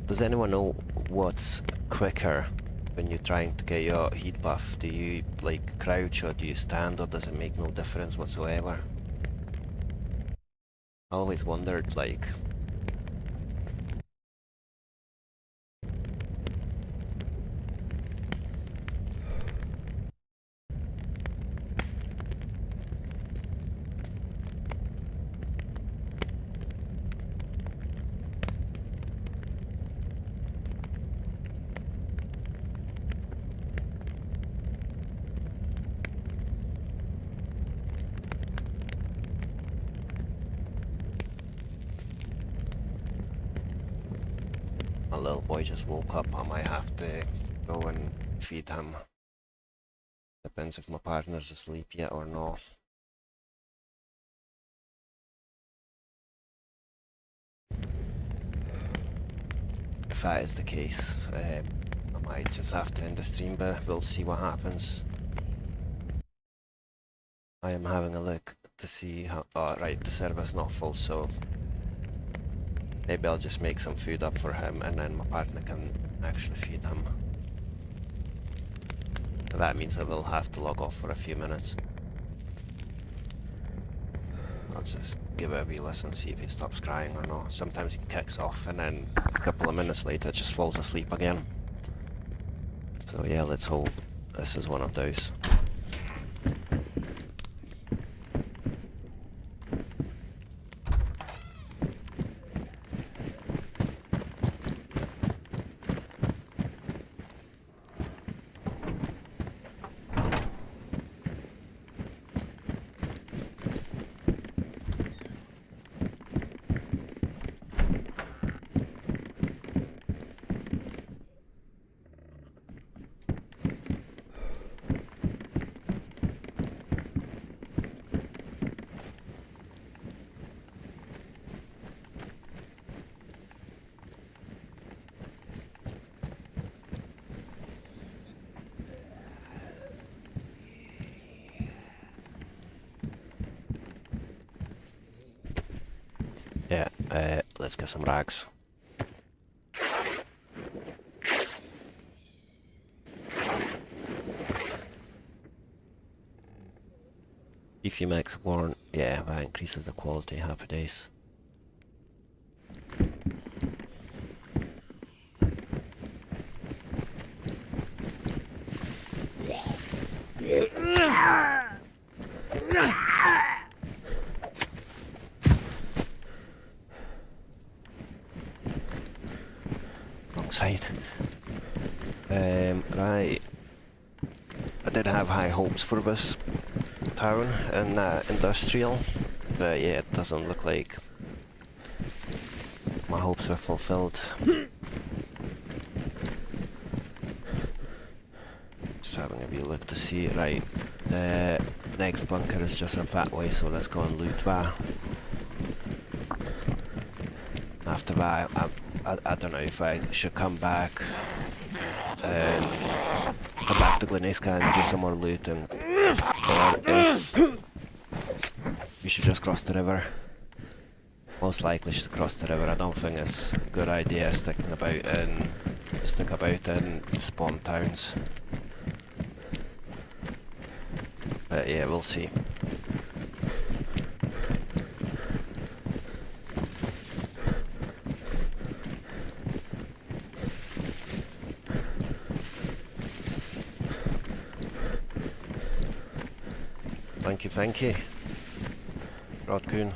Does anyone know what's quicker when you're trying to get your heat buff? Do you like crouch or do you stand, or does it make no difference whatsoever? I always wondered, like... My little boy just woke up. I might have to go and feed him. Depends if my partner's asleep yet or not. If that is the case, I might just have to end the stream, but we'll see what happens. I am having a look to see how... Oh, right, the server's not full, so... Maybe I'll just make some food up for him, and then my partner can actually feed him. That means I will have to log off for a few minutes. I'll just give it a wee listen, see if he stops crying or not. Sometimes he kicks off, and then a couple of minutes later just falls asleep again. So yeah, let's hope this is one of those. Yeah, let's get some rags. If you max warn, yeah, that increases the quality half a days. Side. Right. I did have high hopes for this town and industrial, but yeah, it doesn't look like my hopes were fulfilled. Just having a wee look to see. Right, the next bunker is just up that way, so let's go and loot that. After that, I don't know if I should come back to Glenisca and do some more looting, or if we should just cross the river. Most likely should cross the river. I don't think it's a good idea stick about in spawn towns. But yeah, we'll see. Thank you. Rodcoon.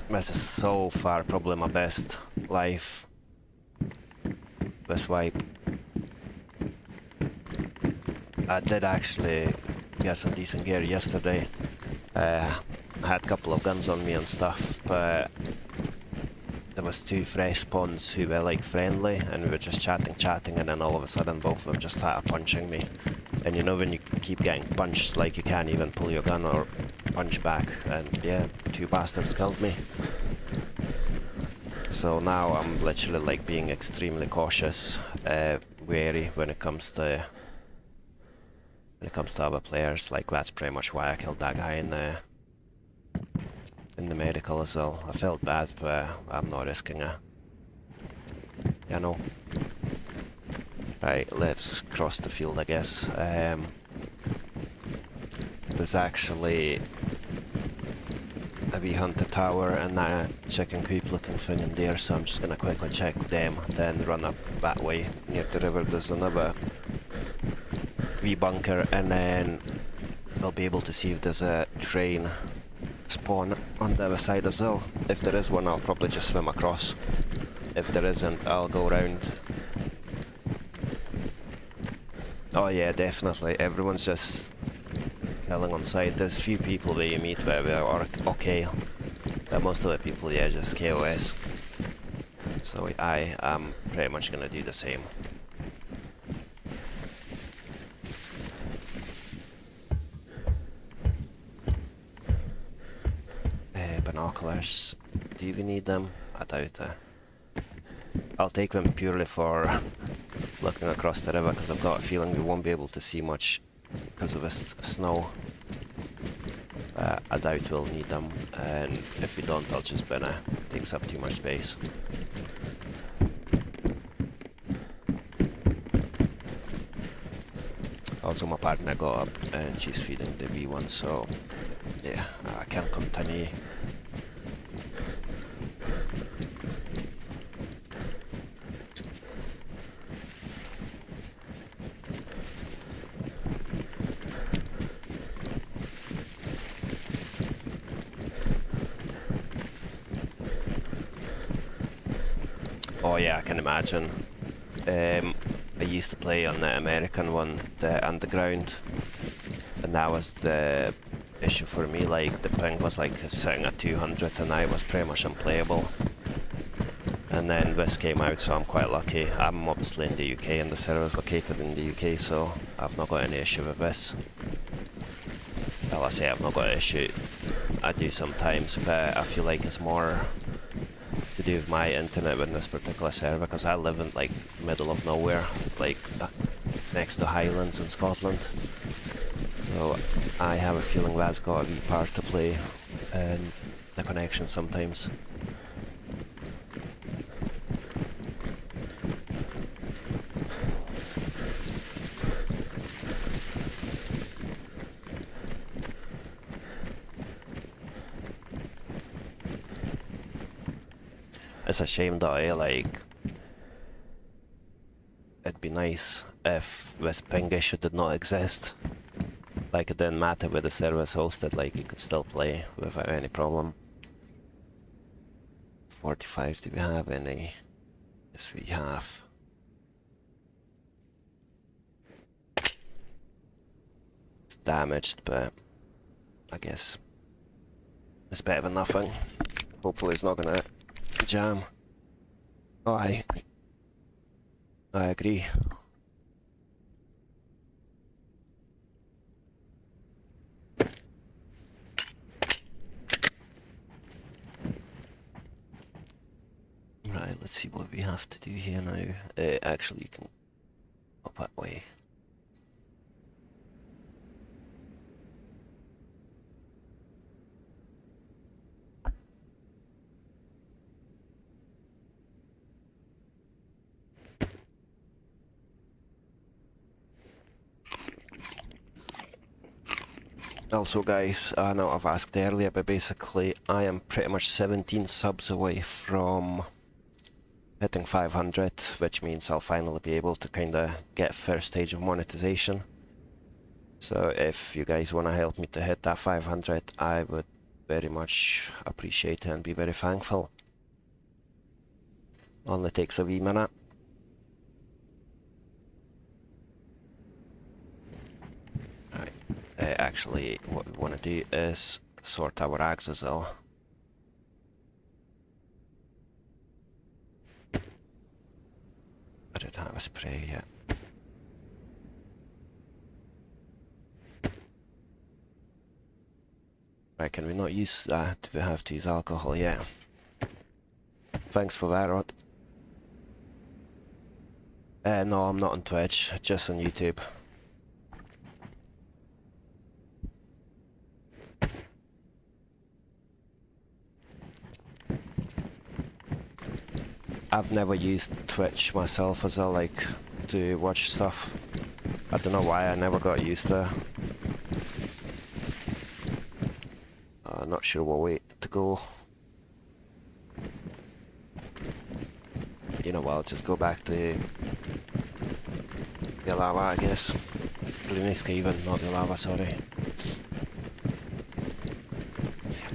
This is so far probably my best life. This wipe. I did actually get some decent gear yesterday. I had a couple of guns on me and stuff, but there was two fresh spawns who were like friendly, and we were just chatting, and then all of a sudden both of them just started punching me. And you know when you keep getting punched, like you can't even pull your gun or punch back, and yeah, two bastards killed me. So now I'm literally like being extremely cautious, wary when it comes to when it comes to other players. Like, that's pretty much why I killed that guy in the medical as well. I felt bad, but I'm not risking it. Yeah, no. Right, let's cross the field, I guess. There's actually a wee hunter tower and that chicken coop looking thing in there, so I'm just gonna quickly check them, then run up that way near the river. There's another wee bunker, and then I'll be able to see if there's a train spawn on the other side as well. If there is one, I'll probably just swim across. If there isn't, I'll go around. Oh yeah, definitely. Everyone's just killing on side. There's few people that you meet where they are okay, but most of the people, yeah, just KOS. So I am pretty much gonna do the same. Binoculars. Do we need them? I doubt it. I'll take them purely for looking across the river, because I've got a feeling we won't be able to see much because of this snow. I doubt we'll need them, and if we don't, I'll just bin it. Takes up too much space. Also, my partner got up and she's feeding the wee one, so yeah, I can't continue. Oh yeah, I can imagine. I used to play on the American one, the Underground, and that was the issue for me. Like, the ping was like sitting at 200 and I was pretty much unplayable. And then this came out, so I'm quite lucky. I'm obviously in the UK and the server is located in the UK, so I've not got any issue with this. Well, I say I've not got an issue. I do sometimes, but I feel like it's more to do with my internet with this particular server, because I live in like middle of nowhere, like next to Highlands in Scotland. So I have a feeling that's got a wee part to play in the connection sometimes. It's a shame that it'd be nice if this ping issue did not exist. Like, it didn't matter where the server is hosted, like you could still play without any problem. 45s, do we have any? Yes, we have. It's damaged, but I guess it's better than nothing. Hopefully it's not gonna jam. Oh, I agree. Right, let's see what we have to do here now. Actually, you can up that way. Also guys, I know I've asked earlier, but basically I am pretty much 17 subs away from hitting 500, which means I'll finally be able to kinda get first stage of monetization. So if you guys wanna help me to hit that 500, I would very much appreciate it and be very thankful. Only takes a wee minute. Actually, what we want to do is sort our ags as well. I don't have a spray yet. Right, can we not use that? Do we have to use alcohol? Yeah. Thanks for that, Rod. No, I'm not on Twitch, just on YouTube. I've never used Twitch myself as like to watch stuff. I don't know why I never got used to it. Not sure what way to go. You know what, I'll just go back to the lava, I guess. Gluniska even, not the lava, sorry.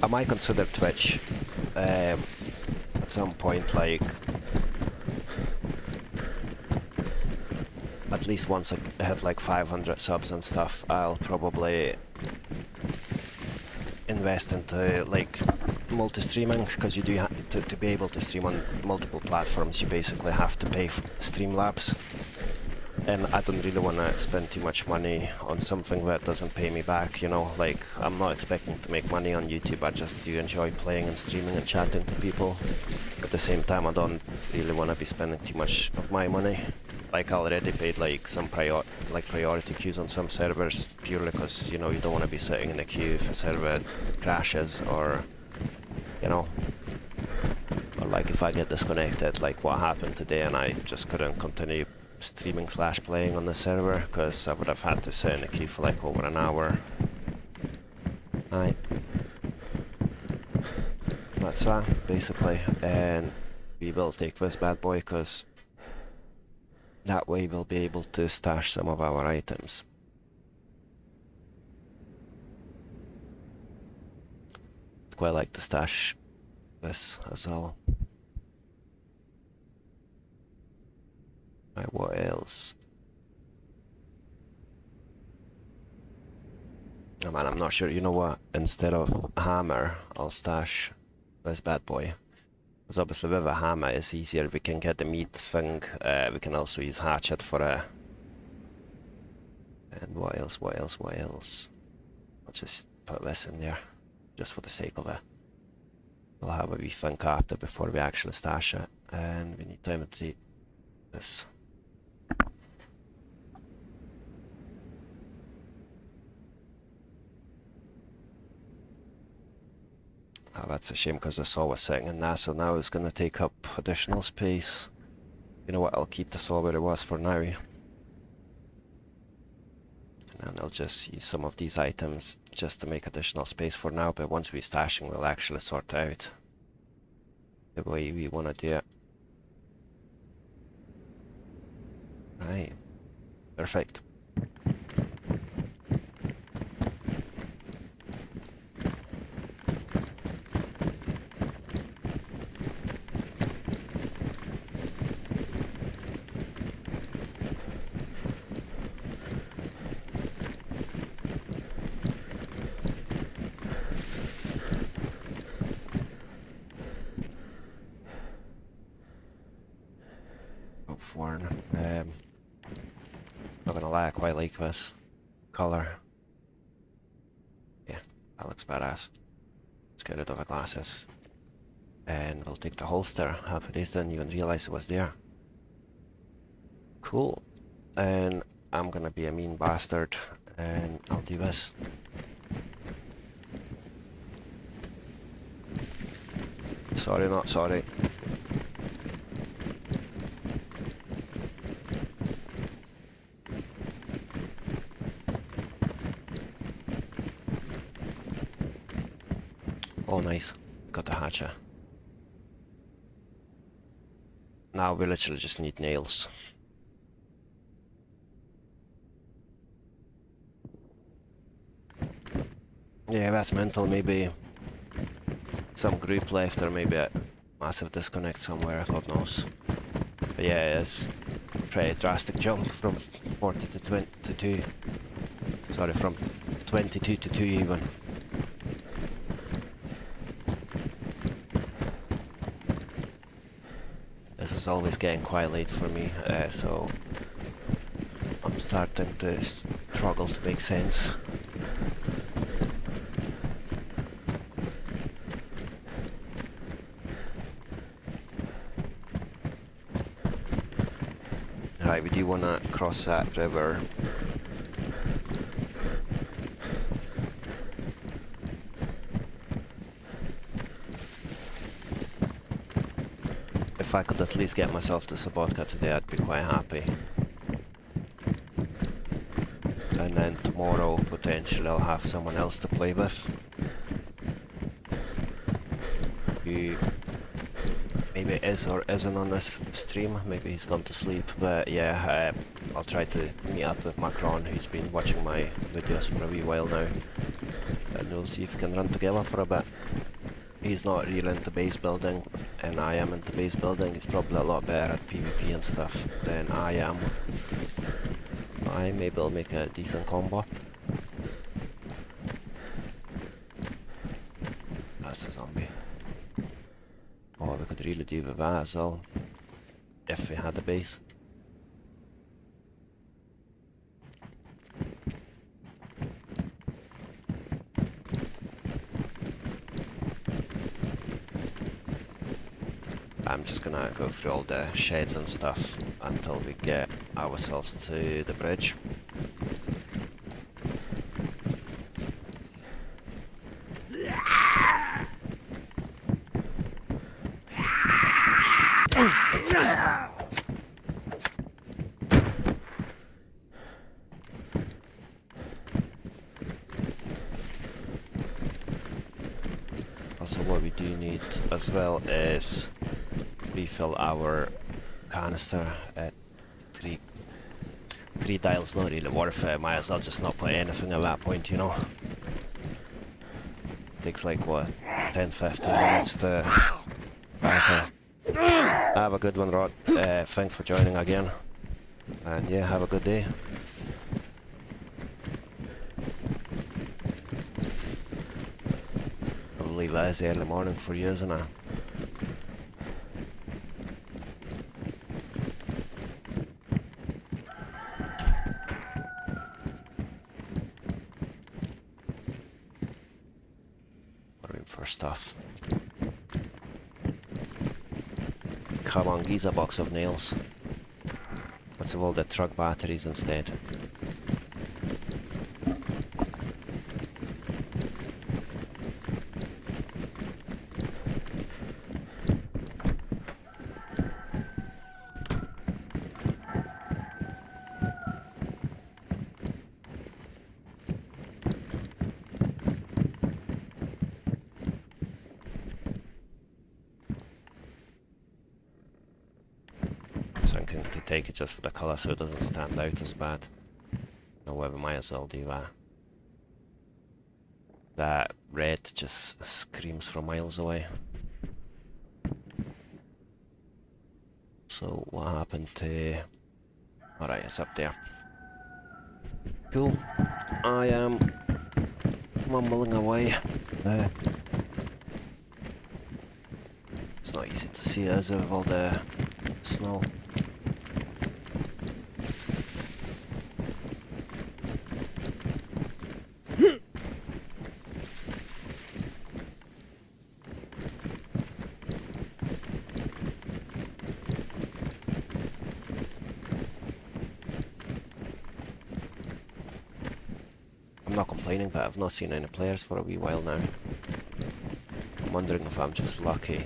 I might consider Twitch at some point, like at least once I hit like 500 subs and stuff, I'll probably invest into like multi-streaming, because you do to be able to stream on multiple platforms, you basically have to pay for Streamlabs, and I don't really want to spend too much money on something that doesn't pay me back, you know. Like, I'm not expecting to make money on YouTube, I just do enjoy playing and streaming and chatting to people. At the same time, I don't really want to be spending too much of my money. Like, I already paid like some priority queues on some servers, purely because, you know, you don't want to be sitting in a queue if a server crashes, or, you know, or like if I get disconnected, like what happened today, and I just couldn't continue streaming / playing on the server because I would have had to sit in a queue for like over an hour. Right. That's that, basically, and we will take this bad boy because that way we'll be able to stash some of our items. Quite like to stash this as well. Right, what else? Oh man, I'm not sure. You know what? Instead of a hammer, I'll stash this bad boy. Because obviously with a hammer it's easier, we can get the meat thing, we can also use hatchet for a... And what else? I'll just put this in there, just for the sake of it. We'll have a wee thing after, before we actually stash it, and we need to empty this. Oh, that's a shame, because the saw was sitting in there, so now it's going to take up additional space. You know what, I'll keep the saw where it was for now. And I'll just use some of these items just to make additional space for now, but once we're stashing, we'll actually sort out the way we want to do it. Right. Perfect. Not gonna lie, I quite like this color. Yeah, that looks badass. Let's get rid of the glasses. And we'll take the holster. Half of this, didn't even realize it was there. Cool. And I'm gonna be a mean bastard, and I'll do this. Sorry, not sorry. Oh nice, got the hatchet. Now we literally just need nails. Yeah, that's mental. Maybe some group left, or maybe a massive disconnect somewhere, God knows. But yeah, it's a pretty drastic jump from 40 to 22. Sorry, from 22 to 2 even. This is always getting quite late for me, so I'm starting to struggle to make sense. Right, we do want to cross that river. if I could at least get myself to Sabotka today, I'd be quite happy. And then tomorrow, potentially, I'll have someone else to play with. Who maybe is or isn't on this stream, maybe he's gone to sleep, but yeah, I'll try to meet up with Macron, who's been watching my videos for a wee while now, and we'll see if we can run together for a bit. He's not really into base building, and I am into base building. He's probably a lot better at PvP and stuff than I am. Maybe I'll make a decent combo. That's a zombie. Oh, we could really do with that as well, if we had a base. I'm just gonna go through all the sheds and stuff until we get ourselves to the bridge. Also, what we do need as well is refill our canister at 3 dials. Not really worth it. Might as well just not put anything at that point, you know. Takes like what, 10-15 minutes to have a good one, Rod. Thanks for joining again, and yeah, have a good day. I believe that is early morning for you, isn't it? For stuff. Come on, give a box of nails. Let's have all the truck batteries instead. To take it just for the colour so it doesn't stand out as bad. However, might as well do that. That red just screams from miles away. So what happened to... Alright, it's up there. Cool. I am mumbling away. It's not easy to see as with all the snow. I'm not complaining, but I've not seen any players for a wee while now. I'm wondering if I'm just lucky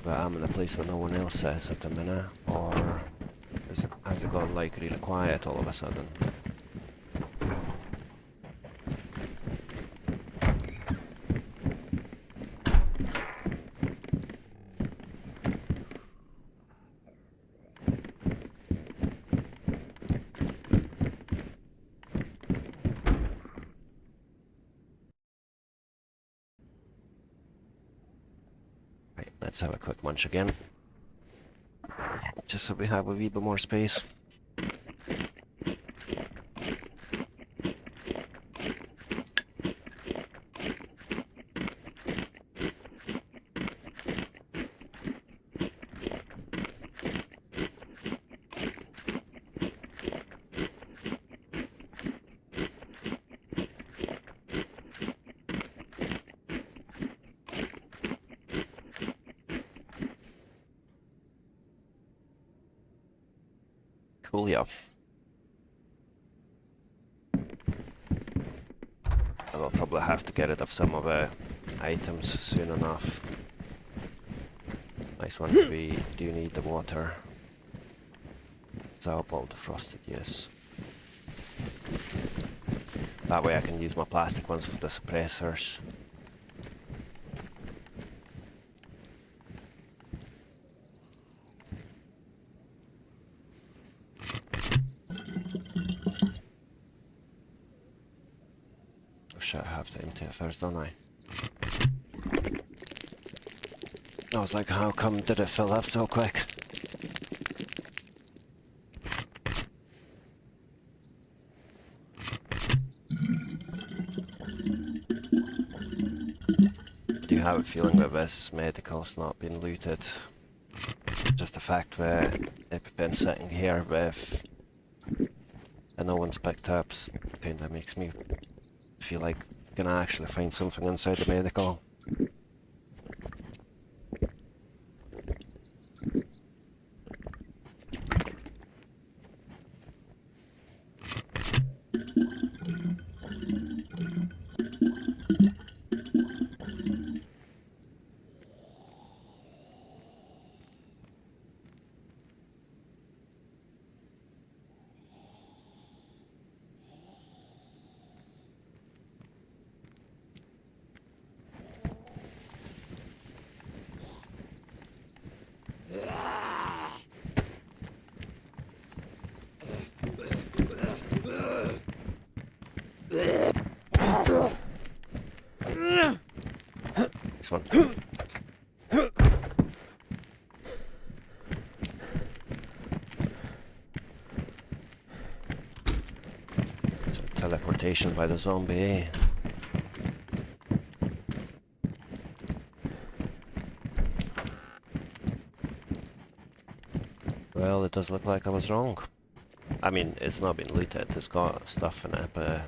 that I'm in a place where no one else is at the minute, or has it gone like really quiet all of a sudden? Let's have a quick munch again, just so we have a wee bit more space. Coolio. I will probably have to get rid of some of the items soon enough. Nice one. We do need the water. So I'll defrosted, yes. That way I can use my plastic ones for the suppressors. Oh shit, I have to empty it first, don't I? I was like, how come did it fill up so quick? I do have a feeling that this medical's not been looted. Just the fact that it's been sitting here with and no one's picked up kinda makes me feel like I'm gonna actually find something inside the medical. This one. So teleportation by the zombie. Well, it does look like I was wrong. I mean, it's not been looted, it's got stuff in it, but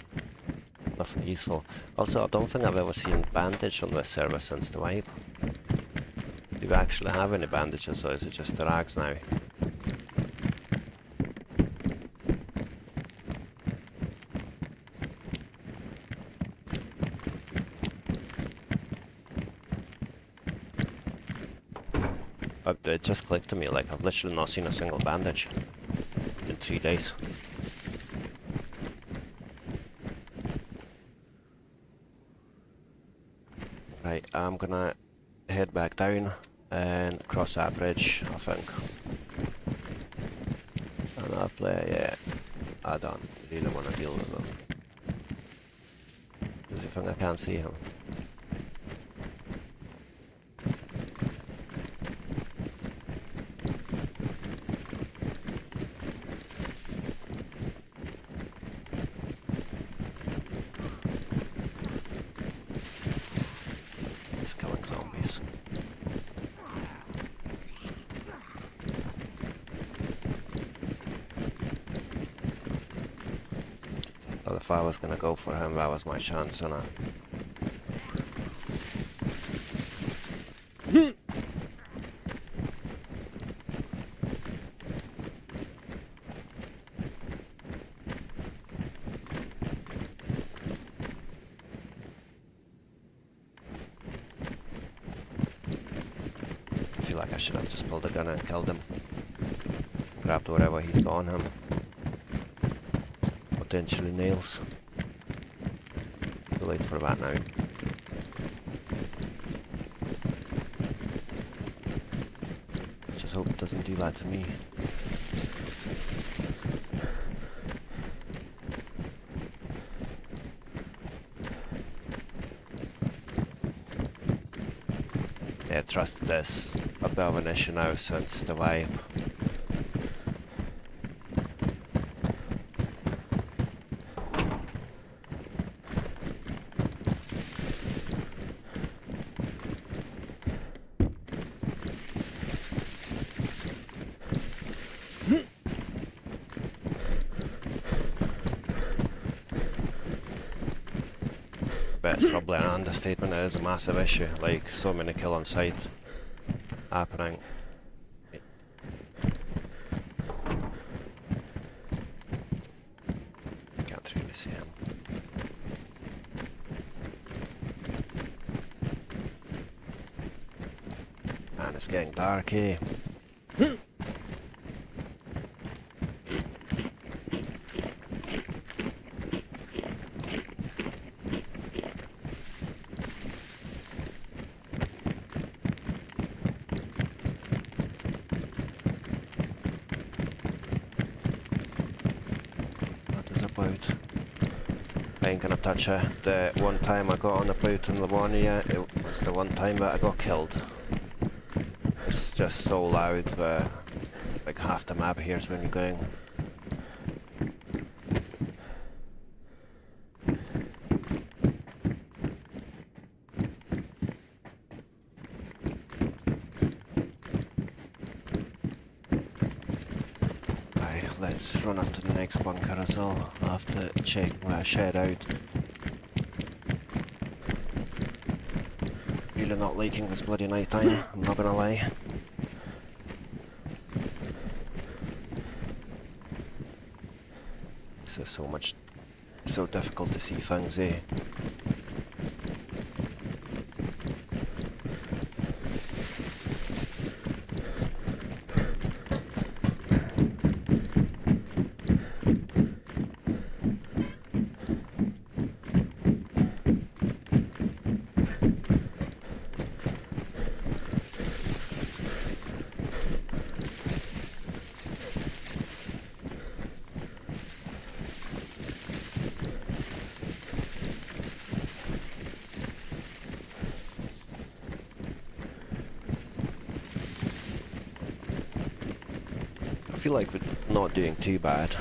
nothing useful. Also, I don't think I've ever seen bandage on this server since the wipe. Do you actually have any bandages, or is it just the rags now? It just clicked to me, like I've literally not seen a single bandage in 3 days. Right, I'm gonna head back down and cross that bridge, I think. Another player, yeah. I don't really want to deal with him. Does he think I can't see him? Killing zombies. Well, if I was gonna go for him, that was my chance, innit? I feel like I should have just pulled a gun and killed him. Grabbed whatever he's got on him. Potentially nails. Too late for that now. Just hope it doesn't do that to me. Yeah, trust this a bit of an issue now since the wipe. But it's probably an understatement, it is a massive issue, like so many kill on sight happening. Can't really see him. And It's getting dark, eh? What is about? I ain't gonna touch it. The one time I got on a boat in Livonia, it was the one time that I got killed. It's just so loud that like half the map hears when you're going. Right, let's run up to the next bunker as well. I have to check my shed out. Really not liking this bloody night time, I'm not gonna lie. This is so difficult to see things, eh? I feel like we're not doing too bad.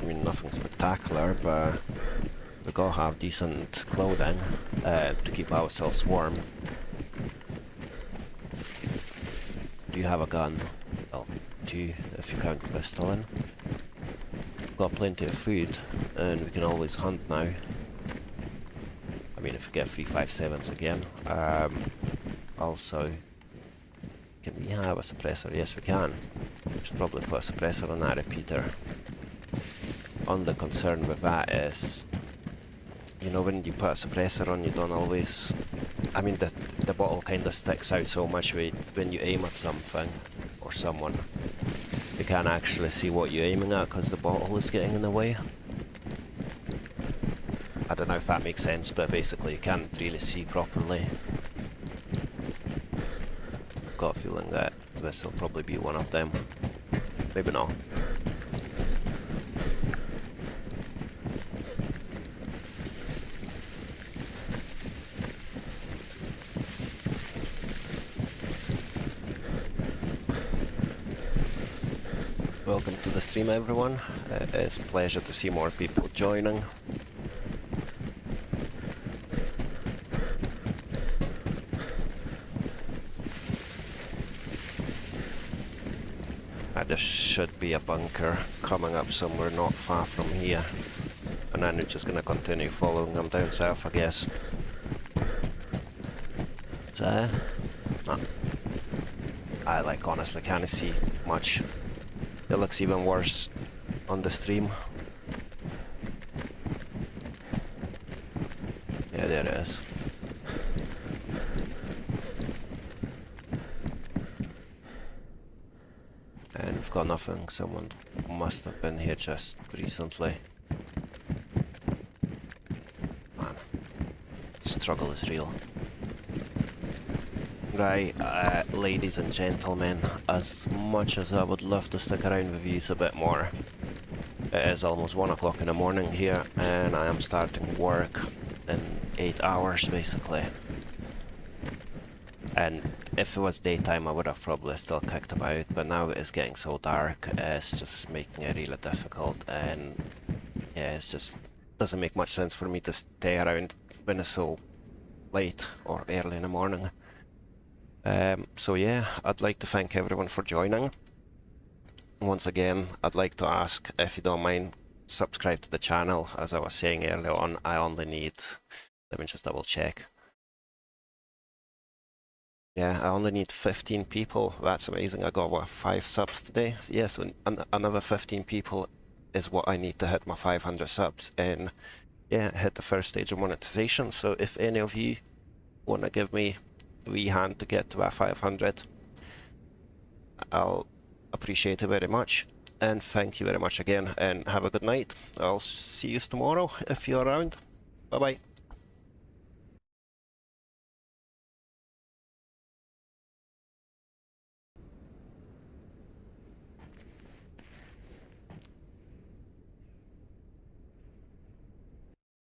I mean, nothing spectacular, but we gotta have decent clothing to keep ourselves warm. Do you have a gun? Well, 2 if you count the pistol in. Got plenty of food, and we can always hunt now. I mean, if we get 357s again. Also, can we have a suppressor? Yes, we can. We should probably put a suppressor on that repeater. Only concern with that is, you know, when you put a suppressor on, you don't always... I mean, the bottle kind of sticks out so much when you aim at something or someone. You can't actually see what you're aiming at because the bottle is getting in the way. I don't know if that makes sense, but basically you can't really see properly. I've got a feeling that this will probably be one of them. Maybe not. Welcome to the stream, everyone. It's a pleasure to see more people joining. There should be a bunker coming up somewhere not far from here, and then it's just gonna continue following them down south, I guess. So, no. I like honestly can't see much. It looks even worse on the stream. Yeah, there it is. And we've got nothing. Someone must have been here just recently. Man, struggle is real. Right, ladies and gentlemen, as much as I would love to stick around with you a bit more, it is almost 1 o'clock in the morning here, and I am starting work in 8 hours basically. And if it was daytime I would have probably still kicked about, but now it is getting so dark, it's just making it really difficult, and yeah, it's just doesn't make much sense for me to stay around when it's so late or early in the morning. So yeah, I'd like to thank everyone for joining. Once again, I'd like to ask, if you don't mind, subscribe to the channel. As I was saying earlier on, I only need, let me just double check. Yeah, I only need 15 people. That's amazing. I got, what, 5 subs today? Yes, yeah, so another 15 people is what I need to hit my 500 subs. And yeah, hit the first stage of monetization. So if any of you want to give me a wee hand to get to that 500, I'll appreciate it very much. And thank you very much again, and have a good night. I'll see you tomorrow if you're around. Bye bye.